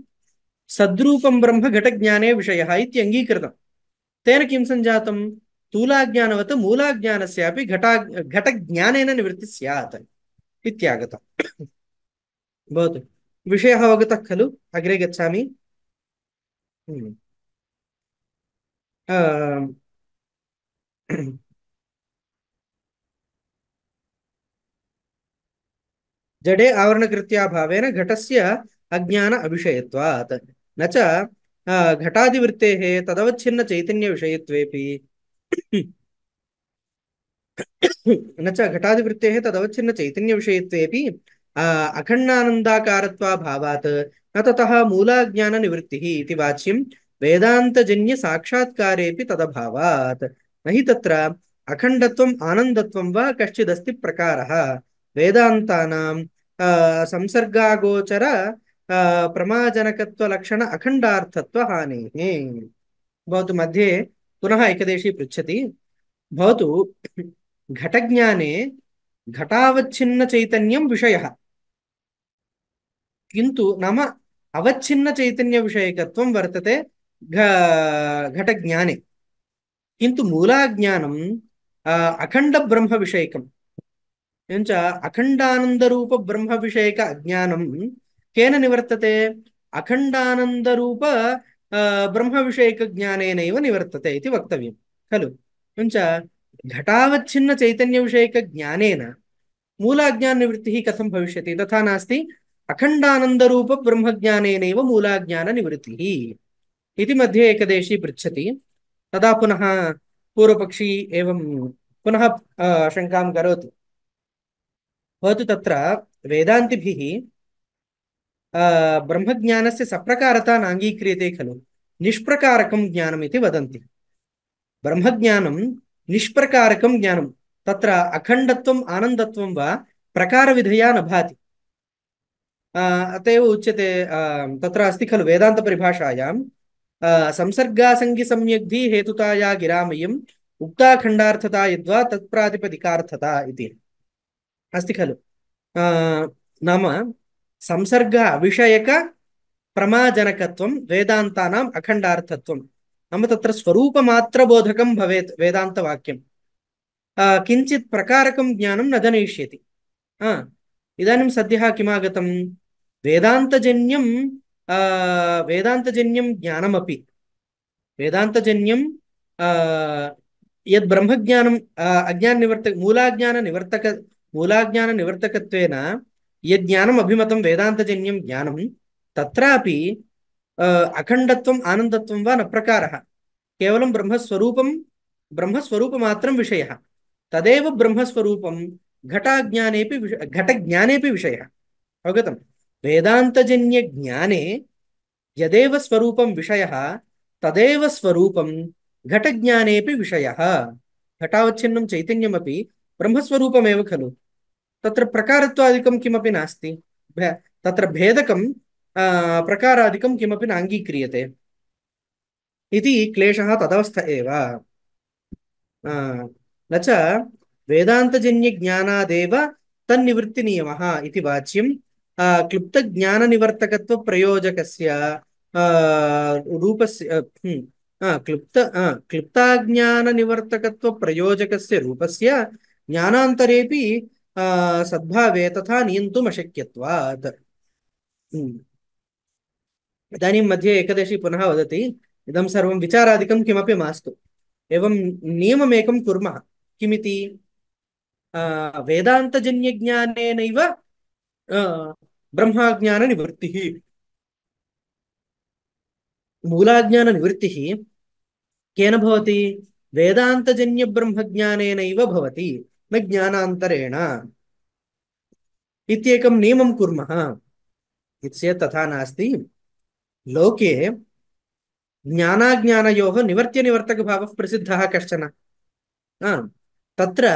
सद्रूपं ब्रह्म घटज्ञाने विषयः इति अङ्गीकृतं। तेन किं सञ्जातं? स्थूलाज्ञानवत् मूलाज्ञानस्यापि घटज्ञानेन निवृत्तिः स्यात् इत्यागतम्। भवतु। विषयः अवगतः खलु? अग्रे गच्छामि। हम्म। अ, जडे आवरणकृत्याभावेन घटस्य अज्ञान अविषयत्वात् न च घटादिवृत्तेः तदवच्छिन्न चैतन्यविषयत्वेपि न च घटादिवृत्तेः तदवच्छिन्न चैतन्यविषयत्वेपि अखण्डानन्दाकारत्वाभावात् न ततः मूलाज्ञाननिवृत्तिः इति वाच्यं वेदान्तजन्यसाक्षात्कारेऽपि तदभावात्। न हि तत्र अखण्डत्वम् आनन्दत्वं वा कश्चिदस्ति प्रकारः वेदान्तानां संसर्गागोचर प्रमाजनकत्वलक्षण अखण्डार्थत्वहानेः। भवतु मध्ये पुनः एकदेशी पृच्छति। भवतु घटज्ञाने घटावच्छिन्न चैतन्यं विषयः, किन्तु नाम अवच्छिन्न चैतन्य विषयकत्वं वर्तते घटज्ञाने, किन्तु मूलाज्ञानम् अखण्ड ब्रह्म विषयकम्। एवञ्च अखण्डानन्दरूप ब्रह्म विषयक अज्ञानं केन निवर्तते? अखण्डानन्दरूप ब्रह्म विषयक ज्ञानेनैव निवर्तते इति वक्तव्यं खलु। एवञ्च घटावच्छिन्न चैतन्य विषयक ज्ञानेन मूलाज्ञाननिवृत्तिः कथं भविष्यति? तथा नास्ति। अखण्डानन्दरूप ब्रह्मज्ञानेनैव मूलाज्ञाननिवृत्तिः इति मध्ये एकदेशी पृच्छति। तदा पुनः पूर्वपक्षी एवं पुनः शङ्कां करोति। भवतु तत्र वेदान्तिभिः ब्रह्मज्ञानस्य सप्रकारता नाङ्गीक्रियते खलु, निष्प्रकारकं ज्ञानम् इति वदन्ति। ब्रह्मज्ञानं निष्प्रकारकं ज्ञानं, तत्र अखण्डत्वम् आनन्दत्वं वा प्रकारविधया न भाति। अत एव उच्यते, तत्र अस्ति खलु वेदान्तपरिभाषायां संसर्गासङ्गिसम्यग्धि हेतुताया गिरामयम् उक्ताखण्डार्थता यद्वा तत्प्रातिपदिकार्थता इति अस्ति खलु। नाम संसर्ग विषयक प्रमाजनकत्वं वेदान्तानाम् अखण्डार्थत्वं, नाम तत्र स्वरूपमात्रबोधकं भवेत् वेदान्तवाक्यं, किञ्चित् प्रकारकं ज्ञानं न जनयिष्यति। इदानीं सद्यः किमागतं? वेदान्तजन्यं वेदान्तजन्यं ज्ञानमपि, वेदान्तजन्यं यद् ब्रह्मज्ञानम् अज्ञाननिवर्तक मूलाज्ञाननिवर्तकत्वेन यद् ज्ञानम् अभिमतं वेदान्तजन्यं ज्ञानं, तत्रापि अखण्डत्वम् आनन्दत्वं वा न प्रकारः, केवलं ब्रह्मस्वरूपमात्रं विषयः। तदेव ब्रह्मस्वरूपं घटज्ञानेपि विषयः। अवगतं? वेदान्तजन्यज्ञाने यदेव स्वरूपं विषयः तदेव स्वरूपं घटज्ञानेपि विषयः। घटावच्छिन्नं चैतन्यमपि ब्रह्मस्वरूपमेव खलु, तत्र प्रकारत्वादिकं किमपि नास्ति, तत्र भेदकं प्रकारादिकं किमपि नाङ्गीक्रियते इति क्लेशः तदवस्थ एव। न च वेदान्तजन्यज्ञानादेव तन्निवृत्तिनियमः इति वाच्यं क्लुप्तज्ञाननिवर्तकत्वप्रयोजकस्य रूपस्य क्लृप्ताज्ञाननिवर्तकत्वप्रयोजकस्य रूपस्य ज्ञानान्तरेऽपि सद्भावे तथा नियन्तुम् अशक्यत्वात्। इदानीं मध्ये एकदशी पुनः वदति, इदं सर्वं विचारादिकं किमपि मास्तु, एवं नियममेकं कुर्मः। किमिति? वेदान्तजन्यज्ञानेनैव ब्रह्माज्ञाननिवृत्तिः, मूलाज्ञाननिवृत्तिः केन भवति? वेदान्तजन्यब्रह्मज्ञानेनैव भवति, न ज्ञानान्तरेण इत्येकं नियमं कुर्मः। इति चेत् तथा नास्ति। लोके ज्ञानाज्ञानयोः निवर्त्यनिवर्तकभावः प्रसिद्धः कश्चन। तत्र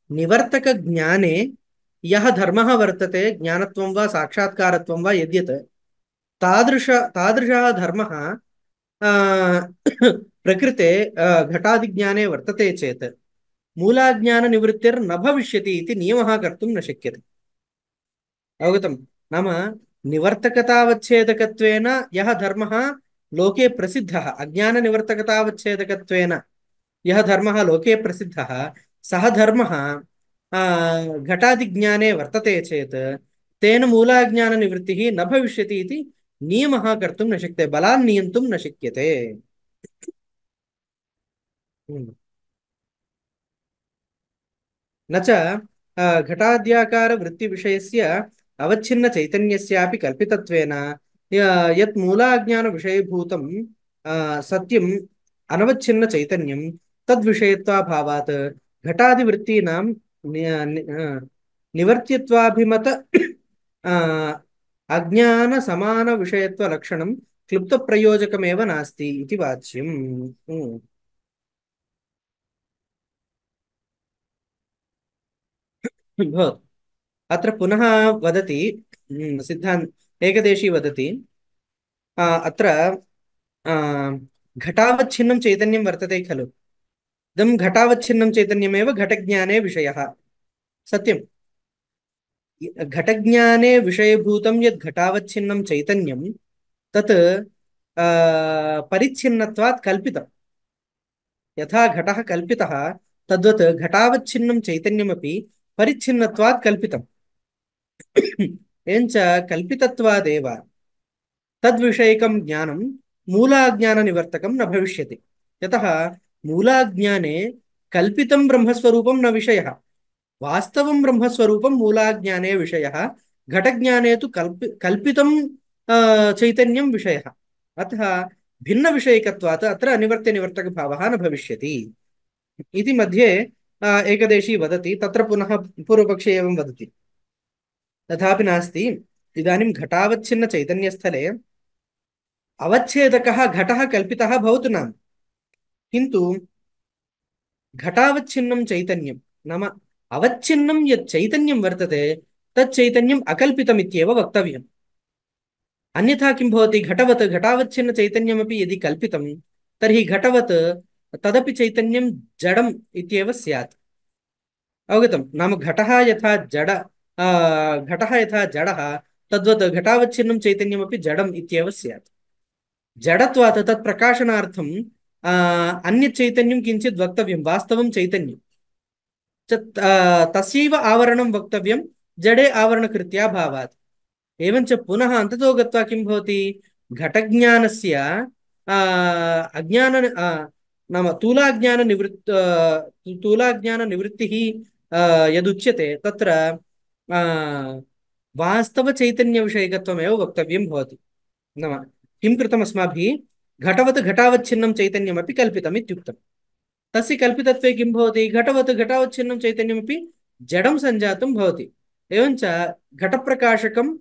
निवर्तकज्ञाने यः धर्मः वर्तते, ज्ञानत्वं वा साक्षात्कारत्वं वा यद्यत्, तादृशः धर्मः प्रकृते घटादिज्ञाने वर्तते चेत् मूलाज्ञाननिवृत्तिर्न भविष्यति इति नियमः कर्तुं न शक्यते। अवगतं? नाम निवर्तकतावच्छेदकत्वेन यः धर्मः लोके प्रसिद्धः, अज्ञाननिवर्तकतावच्छेदकत्वेन यः धर्मः लोके प्रसिद्धः, सः धर्मः घटादिज्ञाने वर्तते चेत् तेन मूलाज्ञाननिवृत्तिः न भविष्यति इति नियमः कर्तुं न शक्यते, बलान् नियन्तुं न शक्यते। न च घटाद्याकारवृत्तिविषयस्य अवच्छिन्नचैतन्यस्यापि कल्पितत्वेन यत् मूलाज्ञानविषयीभूतं सत्यम् अनवच्छिन्नचैतन्यं तद्विषयत्वाभावात् घटादिवृत्तीनां निवर्त्यत्वाभिमत अज्ञानसमानविषयत्वलक्षणं क्लुप्तप्रयोजकमेव नास्ति इति वाच्यम्। भवतु। अत्र पुनः वदति, सिद्धान्त एकदेशी वदति, अत्र घटावच्छिन्नं चैतन्यं वर्तते खलु, इदं घटावच्छिन्नं चैतन्यमेव घटज्ञाने विषयः। सत्यं। घटज्ञाने विषयभूतं यद् घटावच्छिन्नं चैतन्यं तत् परिच्छिन्नत्वात् कल्पितं। यथा घटः कल्पितः तद्वत् घटावच्छिन्नं चैतन्यमपि परिच्छिन्नत्वात् कल्पितम्। एवञ्च कल्पितत्वादेव तद्विषयकं ज्ञानं मूलाज्ञाननिवर्तकं न भविष्यति। यतः मूलाज्ञाने कल्पितं ब्रह्मस्वरूपं न विषयः, वास्तवं ब्रह्मस्वरूपं मूलाज्ञाने विषयः। घटज्ञाने तु कल्पितं चैतन्यं विषयः। अतः भिन्नविषयकत्वात् अत्र अनिवर्त्यनिवर्तकभावः न भविष्यति इति मध्ये एकदेशी वदति। तत्र पुनः पूर्वपक्षे एवं वदति, तथापि नास्ति। इदानीं घटावच्छिन्नचैतन्यस्थले अवच्छेदकः घटः कल्पितः भवतु नाम, किन्तु घटावच्छिन्नं चैतन्यं नाम अवच्छिन्नं यत् चैतन्यं वर्तते तत् चैतन्यम् अकल्पितमित्येव वक्तव्यम्। अन्यथा किं भवति? घटवत् घटावच्छिन्न चैतन्यमपि यदि कल्पितं तर्हि घटवत् तदपि चैतन्यं जडम् इत्येव स्यात्। अवगतं? नाम घटः यथा जडः तद्वत् घटावच्छिन्नं चैतन्यमपि जडम् इत्येव स्यात्। जडत्वात् तत् प्रकाशनार्थं अन्यत् चैतन्यं किञ्चित् वक्तव्यं, वास्तवं चैतन्यं तस्यैव आवरणं वक्तव्यं जडे आवरणकृत्या भावात्। एवञ्च पुनः अन्ततो गत्वा किं भवति? घटज्ञानस्य अज्ञान नाम तूलाज्ञाननिवृत्तिः यदुच्यते तत्र वास्तवचैतन्यविषयकत्वमेव वक्तव्यं भवति। नाम किं कृतम् अस्माभिः? घटवत् घटावच्छिन्नं चैतन्यमपि कल्पितम् इत्युक्तम्। तस्य कल्पितत्वे किं भवति? घटवत् घटावच्छिन्नं चैतन्यमपि जडं सञ्जातं भवति। एवञ्च घटप्रकाशकं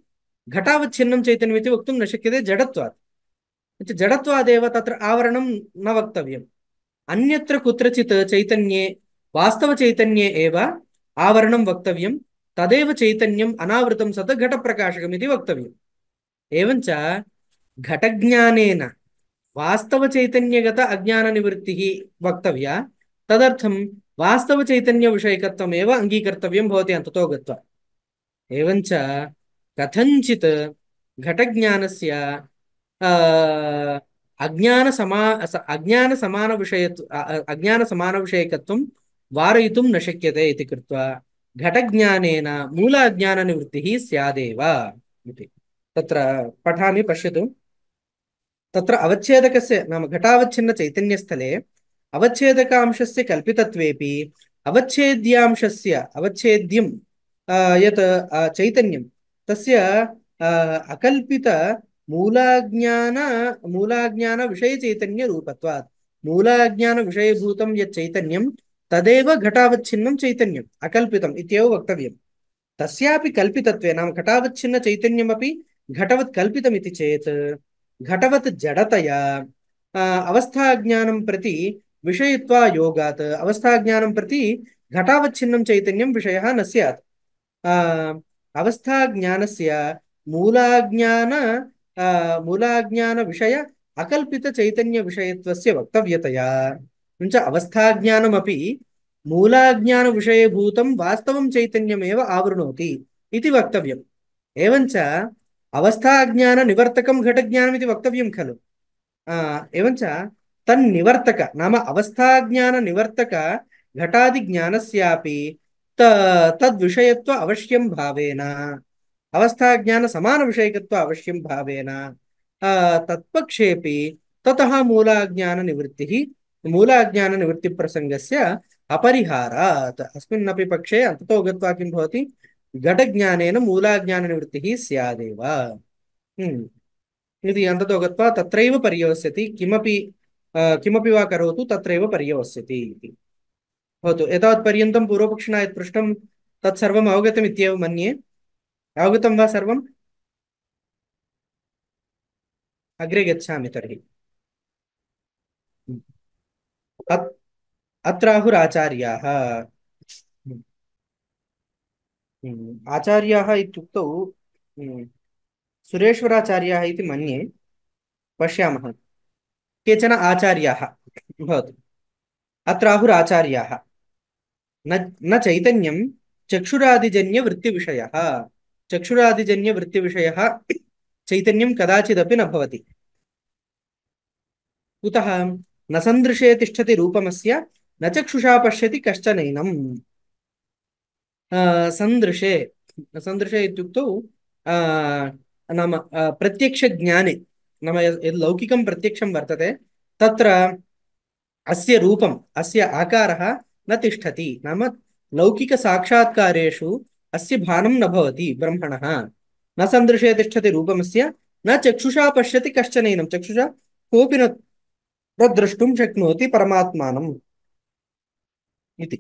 घटावच्छिन्नं चैतन्यमिति वक्तुं न शक्यते जडत्वात्। जडत्वादेव तत्र आवरणं न वक्तव्यम्। अन्यत्र कुत्रचित् चैतन्ये, वास्तवचैतन्ये एव आवरणं वक्तव्यं, तदेव चैतन्यम् अनावृतं सत् घटप्रकाशकमिति वक्तव्यम्। एवञ्च घटज्ञानेन वास्तवचैतन्यगत अज्ञाननिवृत्तिः वक्तव्या, तदर्थं वास्तवचैतन्यविषयकत्वमेव अङ्गीकर्तव्यं भवति अन्ततो गत्वा। एवञ्च कथञ्चित् घटज्ञानस्य अज्ञानसमानविषयकत्वं वारयितुं न शक्यते इति कृत्वा घटज्ञानेन मूलाज्ञाननिवृत्तिः स्यादेव इति। तत्र पठामि, पश्यतु। तत्र अवच्छेदकस्य नाम घटावच्छिन्न चैतन्यस्थले अवच्छेदकांशस्य कल्पितत्वेपि अवच्छेद्यं यत् चैतन्यं तस्य अकल्पित मूलाज्ञान मूलाज्ञान विषय चैतन्य रूपत्वात् मूलाज्ञान विषयभूतं यत् चैतन्यं तदेव घटावच्छिन्नं चैतन्यम् अकल्पितम् इत्येव वक्तव्यम्। तस्यापि कल्पितत्वे नाम घटावच्छिन्न चैतन्यमपि घटवत् कल्पितमिति चेत् घटवत् जडतया अवस्थाज्ञानं प्रति विषयत्वा योगात् अवस्थाज्ञानं प्रति घटावच्छिन्नं चैतन्यं विषयः न स्यात्। अवस्थाज्ञानस्य मूलाज्ञान मूलाज्ञान विषय अकल्पित चैतन्य विषयत्वस्य वक्तव्यतया च अवस्थाज्ञानमपि मूलाज्ञान विषयभूतं वास्तवं चैतन्यमेव आवृणोति इति वक्तव्यम्। एवञ्च अवस्थाज्ञान निवर्तकं घटज्ञानमिति वक्तव्यं खलु। एवञ्च तन्निवर्तक नाम अवस्थाज्ञान निवर्तक घटादिज्ञानस्यापि तद्विषयत्व अवश्यं भावेन अवस्थाज्ञान समान विषयकत्व अवश्यं भावेन तत्पक्षेपि ततः मूलाज्ञान निवृत्ति प्रसंगस्य अपरिहारात् अस्मिन्नपि पक्षे अन्ततो गत्वा किं भवति घटज्ञानेन मूलाज्ञान निवृत्तिः स्यादेव इति अन्ततो गत्वा तत्रैव पर्यवस्यति किमपि वा करोतु तत्रैव पर्यवस्यति इति भवतु। एतावत्पर्यन्तं पूर्वपक्षिणा यत् पृष्टं तत्सर्वम् अवगतमित्येव मन्ये। अवगतं वा सर्वम्? अग्रे गच्छामि तर्हि। अत्राहुराचार्याः। आचार्याः इत्युक्तौ सुरेश्वराचार्याः इति मन्ये। पश्यामः। केचन आचार्याः भवतु। अत्राहुराचार्याः न चैतन्यं चक्षुरादिजन्यवृत्तिविषयः। चक्षुरादिजन्यवृत्तिविषयः चैतन्यं कदाचिदपि न भवति। कुतः? न सन्दृशे तिष्ठति रूपमस्य न चक्षुषा पश्यति कश्चनैनम्। सन्दृशे सन्दृशे इत्युक्तौ नाम प्रत्यक्षज्ञाने नाम यद् लौकिकं प्रत्यक्षं वर्तते तत्र अस्य रूपम् अस्य आकारः न तिष्ठति। नाम लौकिकसाक्षात्कारेषु अस्य भानं न भवति ब्रह्मणः। न सन्दृशे तिष्ठति रूपमस्य न चक्षुषा पश्यति कश्चनैनं। चक्षुषा कोऽपि न द्रष्टुं शक्नोति परमात्मानम् इति।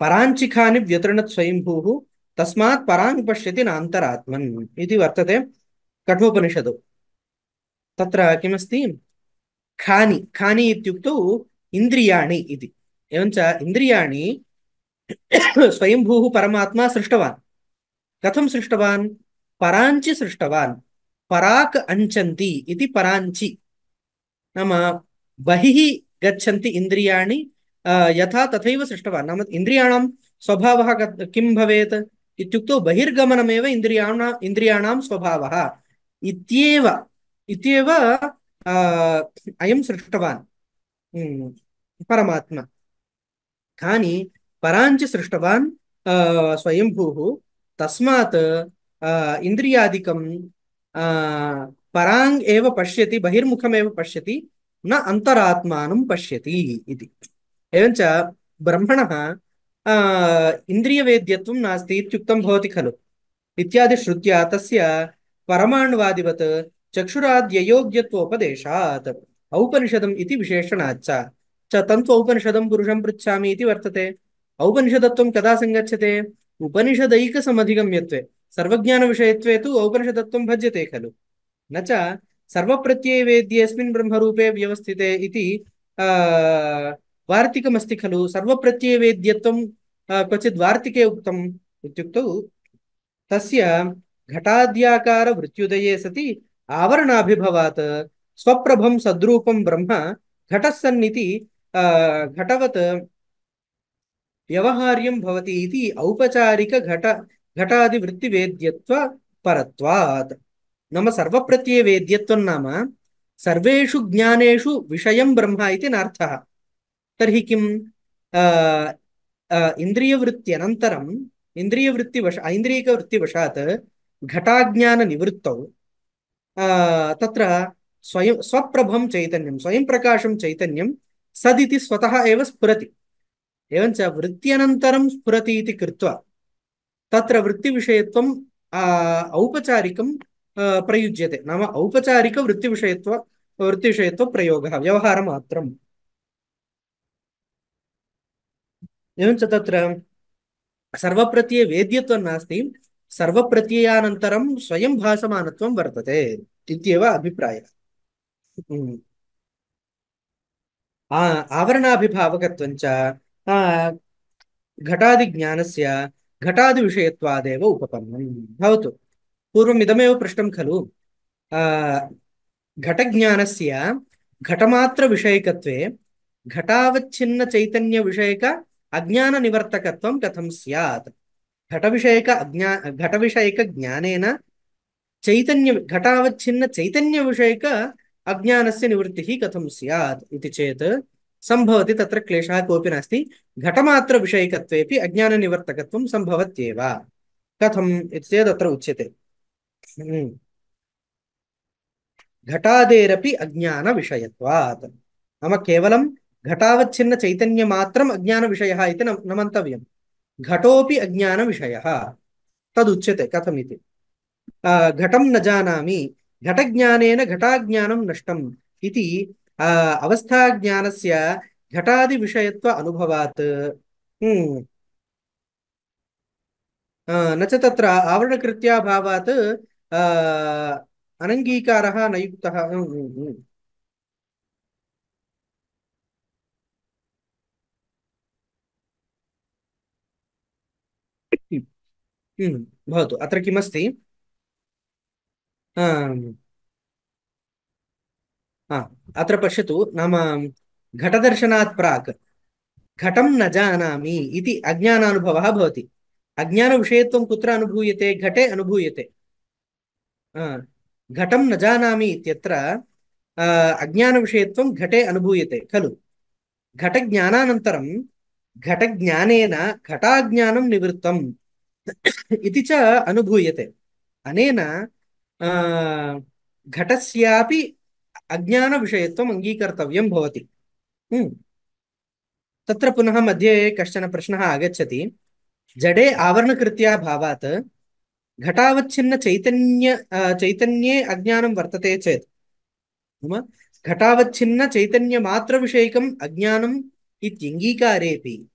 पराञ्चिखानि व्यतृणत् स्वयंभूः तस्मात् पराङ् पश्यति नान्तरात्मन् इति वर्तते कठोपनिषदौ। तत्र किमस्ति? खानि खानि इत्युक्तौ इन्द्रियाणि इति। एवञ्च इन्द्रियाणि स्वयंभूः परमात्मा सृष्टवान्। कथं सृष्टवान्? पराञ्चि सृष्टवान्। पराक् अञ्चन्ति इति पराञ्चि नाम बहिः गच्छन्ति इन्द्रियाणि यथा तथैव सृष्टवान्। नाम इन्द्रियाणां स्वभावः किं भवेत् इत्युक्तौ बहिर्गमनमेव इन्द्रियाणां स्वभावः इत्येव अयं सृष्टवान् परमात्मा। खानि पराञ्च सृष्टवान् स्वयंभूः तस्मात् इन्द्रियादिकं पराङ् एव पश्यति बहिर्मुखमेव पश्यति न अन्तरात्मानं पश्यति इति। एवञ्च ब्रह्मणः इन्द्रियवेद्यत्वं नास्ति इत्युक्तं भवति खलु। इत्यादि श्रुत्या तस्य परमाणुवादिवत् चक्षुराद्ययोग्यत्वोपदेशात् औपनिषदम् इति विशेषणाच्च च तन्तु औपनिषदं पुरुषं पृच्छामि इति वर्तते। औपनिषदत्वं कदा संगच्छते? उपनिषदैकसमधिगम्यत्वे सर्वज्ञानविषयत्वे तु औपनिषदत्वं भज्यते खलु। न च सर्वप्रत्ययवेद्येऽस्मिन् ब्रह्मरूपे व्यवस्थिते इति वार्तिकमस्ति खलु। सर्वप्रत्ययवेद्यत्वं क्वचित् वार्तिके उक्तम् इत्युक्तौ तस्य घटाद्याकार वृत्त्युदये सति आवरणाभिभवात् स्वप्रभं सद्रूपं ब्रह्म घटस्सन्निति घटवत् व्यवहार्यं भवति इति औपचारिक घटादिवृत्तिवेद्यत्व परत्वात्। नाम सर्वप्रत्ययवेद्यत्वं नाम सर्वेषु ज्ञानेषु विषयं ब्रह्म इति नार्थः। तर्हि किम् अ, इन्द्रियवृत्त्यनन्तरम् ऐन्द्रियकवृत्तिवशात् घटाज्ञाननिवृत्तौ तत्र स्वयं स्वप्रभं चैतन्यं स्वयं प्रकाशं चैतन्यं सदिति स्वतः एव स्फुरति। एवञ्च वृत्त्यनन्तरं स्फुरति इति कृत्वा तत्र वृत्तिविषयत्वं औपचारिकं प्रयुज्यते, नाम वृत्तिविषयत्व प्रयोगः व्यवहारमात्रम्। एवञ्च तत्र सर्वप्रत्यये वेद्यत्वं नास्ति, सर्वप्रत्ययानन्तरं स्वयं भासमानत्वं वर्तते इत्येव अभिप्रायः। हम्म। आवरणाभिभावकत्वञ्च आ, घटादिज्ञानस्य घटादिविषयत्वादेव उपपन्नं भवतु। पूर्वम् इदमेव पृष्टं खलु। आ, घटज्ञानस्य घटमात्रविषयकत्वे घटावच्छिन्नचैतन्यविषयक अज्ञाननिवर्तकत्वं कथं स्यात्? घटविषयकज्ञानेन घटावच्छिन्नचैतन्यविषयक अज्ञानस्य निवृत्तिः कथं स्यात् इति चेत् सम्भवति, तत्र क्लेशः कोऽपि नास्ति। घटमात्रविषयकत्वेपि अज्ञाननिवर्तकत्वं सम्भवत्येव। कथम् इति चेत् अत्र उच्यते घटादेरपि अज्ञानविषयत्वात्। नाम केवलं घटावच्छिन्नचैतन्यमात्रम् अज्ञानविषयः इति न मन्तव्यम्। घटोऽपि अज्ञानविषयः तदुच्यते। कथमिति घटं न जानामि, घटज्ञानेन घटाज्ञानं नष्टम् इति अवस्थाज्ञानस्य घटादिविषयत्व अनुभवात् न च तत्र आवरणकृत्याभावात् अनङ्गीकारः न युक्तः। भवतु। अत्र किमस्ति? अत्र पश्यतु, नाम घटदर्शनात् प्राक् घटं न जानामि इति अज्ञानानुभवः भवति। अज्ञानविषयत्वं कुत्र अनुभूयते? घटे अनुभूयते। घटं न जानामि इत्यत्र अज्ञानविषयत्वं घटे अनुभूयते खलु। घटज्ञानानन्तरं घटज्ञानेन घटाज्ञानं निवृत्तम् इति च अनुभूयते। अनेन घटस्यापि अज्ञानविषयत्वम् अङ्गीकर्तव्यं भवति। तत्र पुनः मध्ये कश्चन प्रश्नः आगच्छति। जडे आवरणकृत्या भावात् चैतन्ये अज्ञानं वर्तते चेत्, नाम घटावच्छिन्नचैतन्यमात्रविषयकम् अज्ञानम् इत्यङ्गीकारेऽपि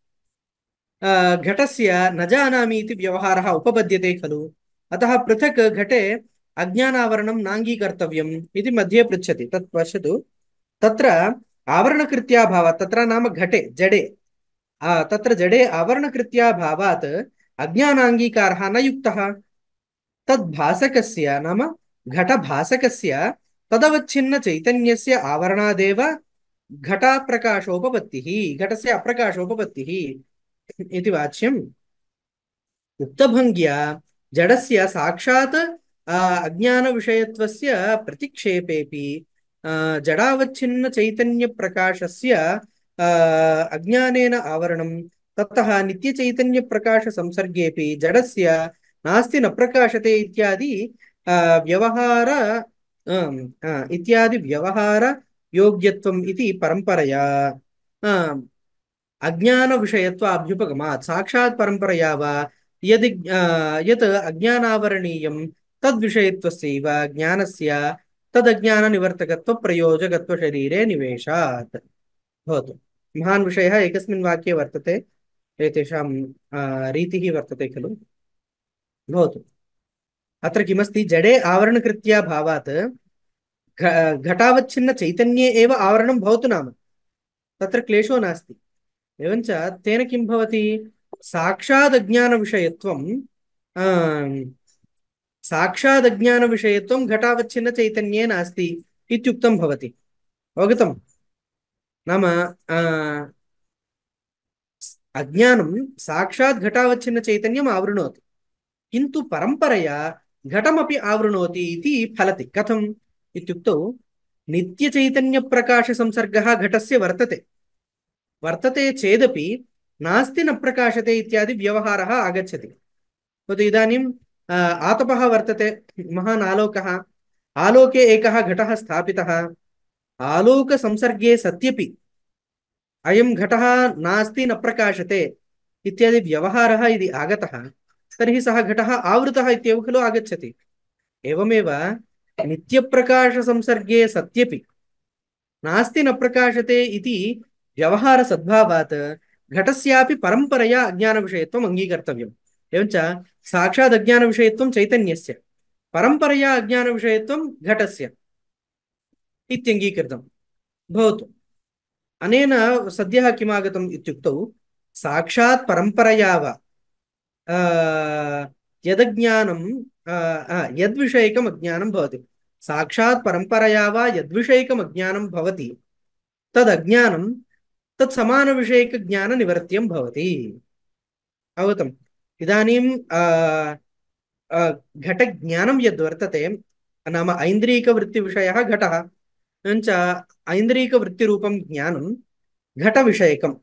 घटस्य न जानामि इति व्यवहारः उपपद्यते खलु। अतः पृथक् घटे अज्ञानावरणं नाङ्गीकर्तव्यम् इति मध्ये पृच्छति। तत् पश्यतु, तत्र आवरणकृत्याभावात्, तत्र नाम घटे जडे तत्र जडे आवरणकृत्याभावात् अज्ञानाङ्गीकारः न युक्तः। तद्भासकस्य नाम घटभासकस्य तदवच्छिन्नचैतन्यस्य आवरणादेव घटाप्रकाशोपपत्तिः, घटस्य अप्रकाशोपपत्तिः इति वाच्यम्। उक्तभङ्ग्या जडस्य साक्षात् अज्ञानविषयत्वस्य प्रतिक्षेपेपि जडावच्छिन्नचैतन्यप्रकाशस्य अज्ञानेन आवरणं, ततः नित्यचैतन्यप्रकाशसंसर्गेऽपि जडस्य नास्ति न प्रकाशते इत्यादि व्यवहार योग्यत्वम् इति परम्परया अज्ञानविषयत्वाभ्युपगमात् साक्षात् परम्परया वा यत् अज्ञानावरणीयं तद्विषयत्वस्यैव ज्ञानस्य तदज्ञाननिवर्तकत्वप्रयोजकत्वशरीरे निवेशात् भवतु। महान् विषयः एकस्मिन् वाक्ये वर्तते, एतेषां रीतिः वर्तते खलु। भवतु। अत्र किमस्ति? जडे आवरणकृत्या भावात् घटावच्छिन्नचैतन्ये एव आवरणं भवतु नाम तत्र क्लेशो नास्ति। एवञ्च तेन किं भवति? साक्षादज्ञानविषयत्वं घटावच्छिन्नचैतन्ये नास्ति इत्युक्तं भवति। अवगतं? नाम अज्ञानं साक्षात् घटावच्छिन्नचैतन्यम् आवृणोति, किन्तु परम्परया घटमपि आवृणोति इति फलति। कथम् इत्युक्तौ नित्यचैतन्यप्रकाशसंसर्गः घटस्य वर्तते वर्तते चेदपि नास्ति न प्रकाशते इत्यादि व्यवहारः आगच्छति। तद् इदानीं आतपः वर्तते, महान् आलोकः, आलोके एकः घटः स्थापितः, आलोकसंसर्गे सत्यपि अयं घटः नास्ति न प्रकाशते इत्यादि व्यवहारः यदि आगतः तर्हि सः घटः आवृतः इत्येव खलु आगच्छति। एवमेव नित्यप्रकाशसंसर्गे सत्यपि नास्ति न प्रकाशते इति व्यवहारसद्भावात् घटस्यापि परम्परया अज्ञानविषयत्वम् अङ्गीकर्तव्यम्। एवञ्च साक्षात् अज्ञानविषयत्वं चैतन्यस्य, परम्परया अज्ञानविषयत्वं घटस्य इत्यङ्गीकृतं भवतु। अनेन सद्यः किमागतम् इत्युक्तौ साक्षात् परम्परया वा यदज्ञानं यद्विषयकम् अज्ञानं भवति, साक्षात् परम्परया वा यद्विषयकम् अज्ञानं भवति तदज्ञानं तत्समानविषयकज्ञाननिवर्त्यं भवति। अवगतम्? इदानीं घटज्ञानं यद्वर्तते नाम ऐन्द्रियकवृत्तिविषयः घटः, एवञ्च ऐन्द्रियकवृत्तिरूपं ज्ञानं घटविषयकं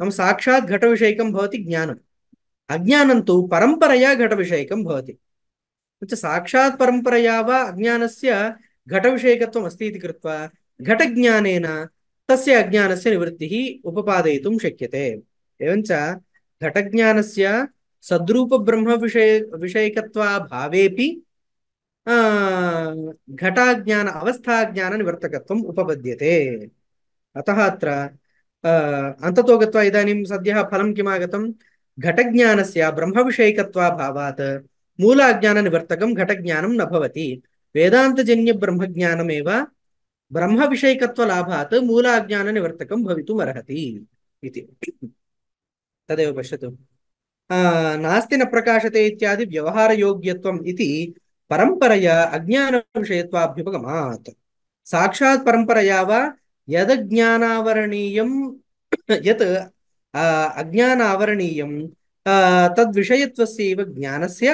नाम साक्षात् घटविषयकं भवति ज्ञानम्। अज्ञानं तु परम्परया घटविषयकं भवति। साक्षात् परम्परया वा अज्ञानस्य घटविषयकत्वम् अस्ति इति कृत्वा घटज्ञानेन तस्य अज्ञानस्य निवृत्तिः उपपादयितुं शक्यते। एवञ्च घटज्ञानस्य सद्रूपब्रह्मविषयकत्वाभावेपि घटाज्ञान अवस्थाज्ञाननिवर्तकत्वम् उपपद्यते। अतः अत्र अन्ततो गत्वा इदानीं सद्यः फलं किमागतं? घटज्ञानस्य ब्रह्मविषयकत्वाभावात् मूलाज्ञाननिवर्तकं घटज्ञानं न भवति। वेदान्तजन्यब्रह्मज्ञानमेव ब्रह्मविषयकत्वलाभात् मूलाज्ञाननिवर्तकं भवितुमर्हति इति। तदेव पश्यतु। नास्ति न प्रकाशते इत्यादि व्यवहारयोग्यत्वम् इति परम्परया अज्ञानविषयत्वाभ्युपगमात्। साक्षात् परम्परया वा यदज्ञानावरणीयं यत् अज्ञानावरणीयं तद्विषयत्वस्यैव ज्ञानस्य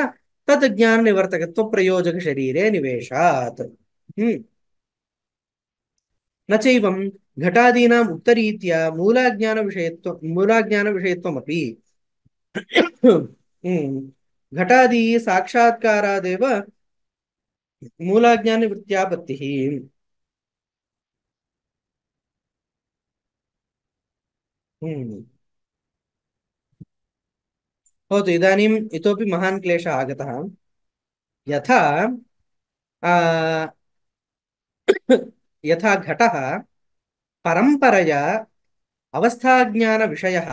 तद् ज्ञाननिवर्तकत्वप्रयोजकशरीरे निवेशात्। न चैवं घटादीनाम् उक्तरीत्या मूलाज्ञानविषयत्वमपि घटादि साक्षात्कारादेव मूलाज्ञाननिवृत्त्यापत्तिः। भवतु। इदानीम् इतोपि महान् क्लेशः आगतः। यथा यथा घटः परम्परया अवस्थाज्ञानविषयः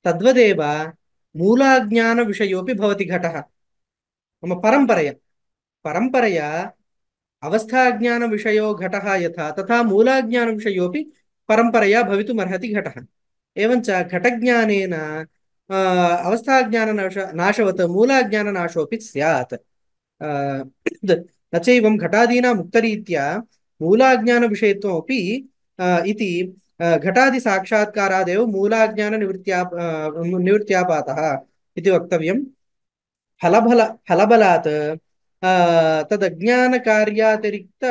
तद्वदेव मूलाज्ञानविषयोऽपि भवति घटः। मम परम्परया अवस्थाज्ञानविषयो घटः यथा तथा मूलाज्ञानविषयोऽपि परम्परया भवितुमर्हति घटः। एवञ्च घटज्ञानेन अवस्थाज्ञाननाशवत् मूलाज्ञाननाशोऽपि स्यात्। न चैवं घटादीनाम् उक्तरीत्या मूलाज्ञानविषयत्वमपि इति घटादिसाक्षात्कारादेव निवृत्त्यापातः इति वक्तव्यम्। फलबलात् तदज्ञानकार्यातिरिक्त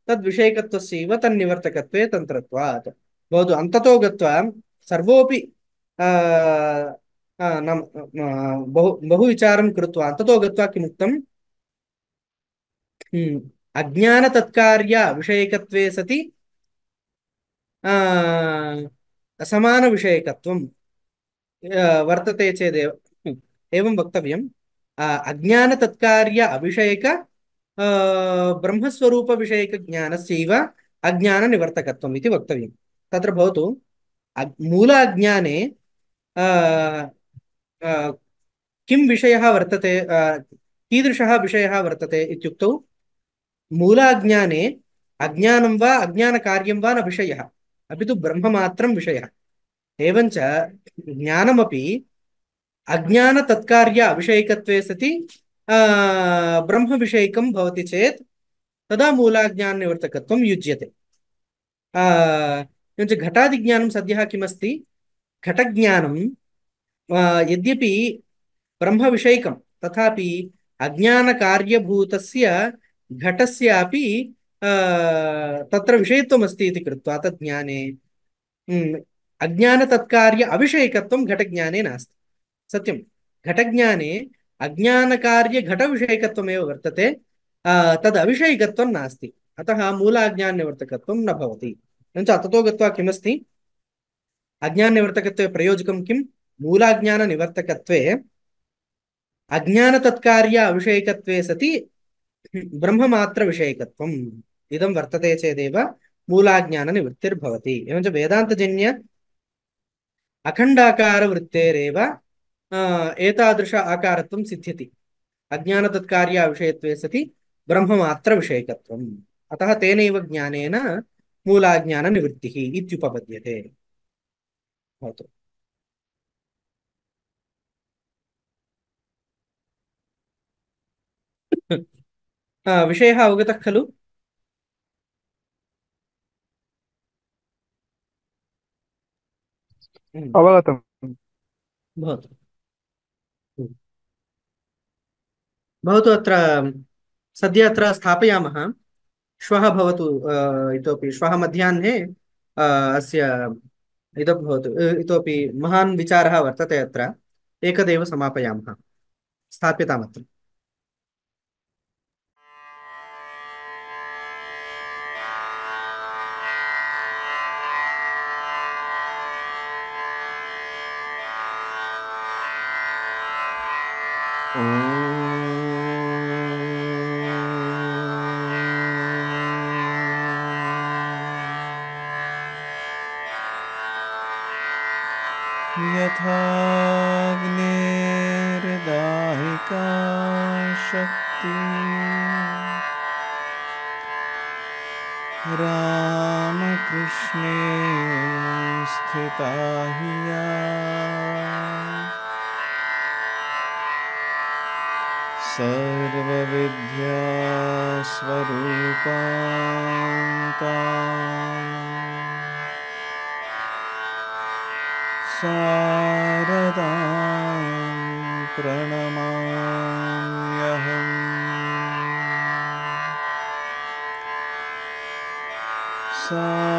तद्विषयकत्वस्यैव तन्निवर्तकत्वे तन्त्रत्वात्। भवतु। अन्ततो गत्वा सर्वोऽपि बहु विचारं कृत्वा अन्ततो गत्वा किमुक्तम्? अज्ञानतत्कार्य विषयकत्वे सति समानविषयकत्वं वर्तते चेदेव एवं वक्तव्यम्। अज्ञानतत्कार्य अविषयक ब्रह्मस्वरूपविषयकज्ञानस्यैव अज्ञाननिवर्तकत्वम् इति वक्तव्यम्। तत्र भवतु मूलाज्ञाने किं विषयः वर्तते, कीदृशः विषयः वर्तते इत्युक्तौ मूलाज्ञाने अज्ञानं वा अज्ञानकार्यं वा न विषयः, अपि तु ब्रह्ममात्रं विषयः। एवञ्च ज्ञानमपि अज्ञानतत्कार्य अविषयकत्वे सति ब्रह्मविषयकं भवति चेत् तदा मूलाज्ञाननिवर्तकत्वं युज्यते। एवञ्च घटादिज्ञानं सद्यः किमस्ति? घटज्ञानं यद्यपि ब्रह्मविषयकं तथापि अज्ञानकार्यभूतस्य घटस्यापि तत्र विषयत्वमस्ति इति कृत्वा तज्ज्ञाने अज्ञानतत्कार्य अविषयकत्वं घटज्ञाने नास्ति। सत्यं, घटज्ञाने अज्ञानकार्य घटविषयकत्वमेव वर्तते, तद् अविषयिकत्वं नास्ति। अतः मूलाज्ञाननिवर्तकत्वं न भवति। एवञ्च ततो गत्वा किमस्ति, अज्ञाननिवर्तकत्वे प्रयोजकं किं? मूलाज्ञाननिवर्तकत्वे अज्ञानतत्कार्य अविषयकत्वे सति ब्रह्ममात्रविषयकत्वम् इदं वर्तते चेदेव मूलाज्ञाननिवृत्तिर्भवति। एवञ्च वेदान्तजन्य अखण्डाकारवृत्तेरेव एतादृश आकारत्वं सिद्ध्यति। अज्ञानतत्कार्य विषयत्वे सति ब्रह्ममात्रविषयकत्वम्। अतः तेनैव ज्ञानेन मूलाज्ञाननिवृत्तिः इत्युपपद्यते। भवतु। विषयः अवगतः खलु? अवगतम्। भवतु। भवतु अत्र सद्य अत्र स्थापयामः। श्वः भवतु, इतोपि श्वः मध्याह्ने अस्य इदं भवतु, इतोपि महान् विचारः वर्तते अत्र, एकदेव समापयामः। स्थाप्यतामत्र। यथाग्निर्दाहिका शक्ति रामकृष्णे स्थिता हि या सर्वविद्यास्वरूपां तां शारदां प्रणमाम्यहम्। सा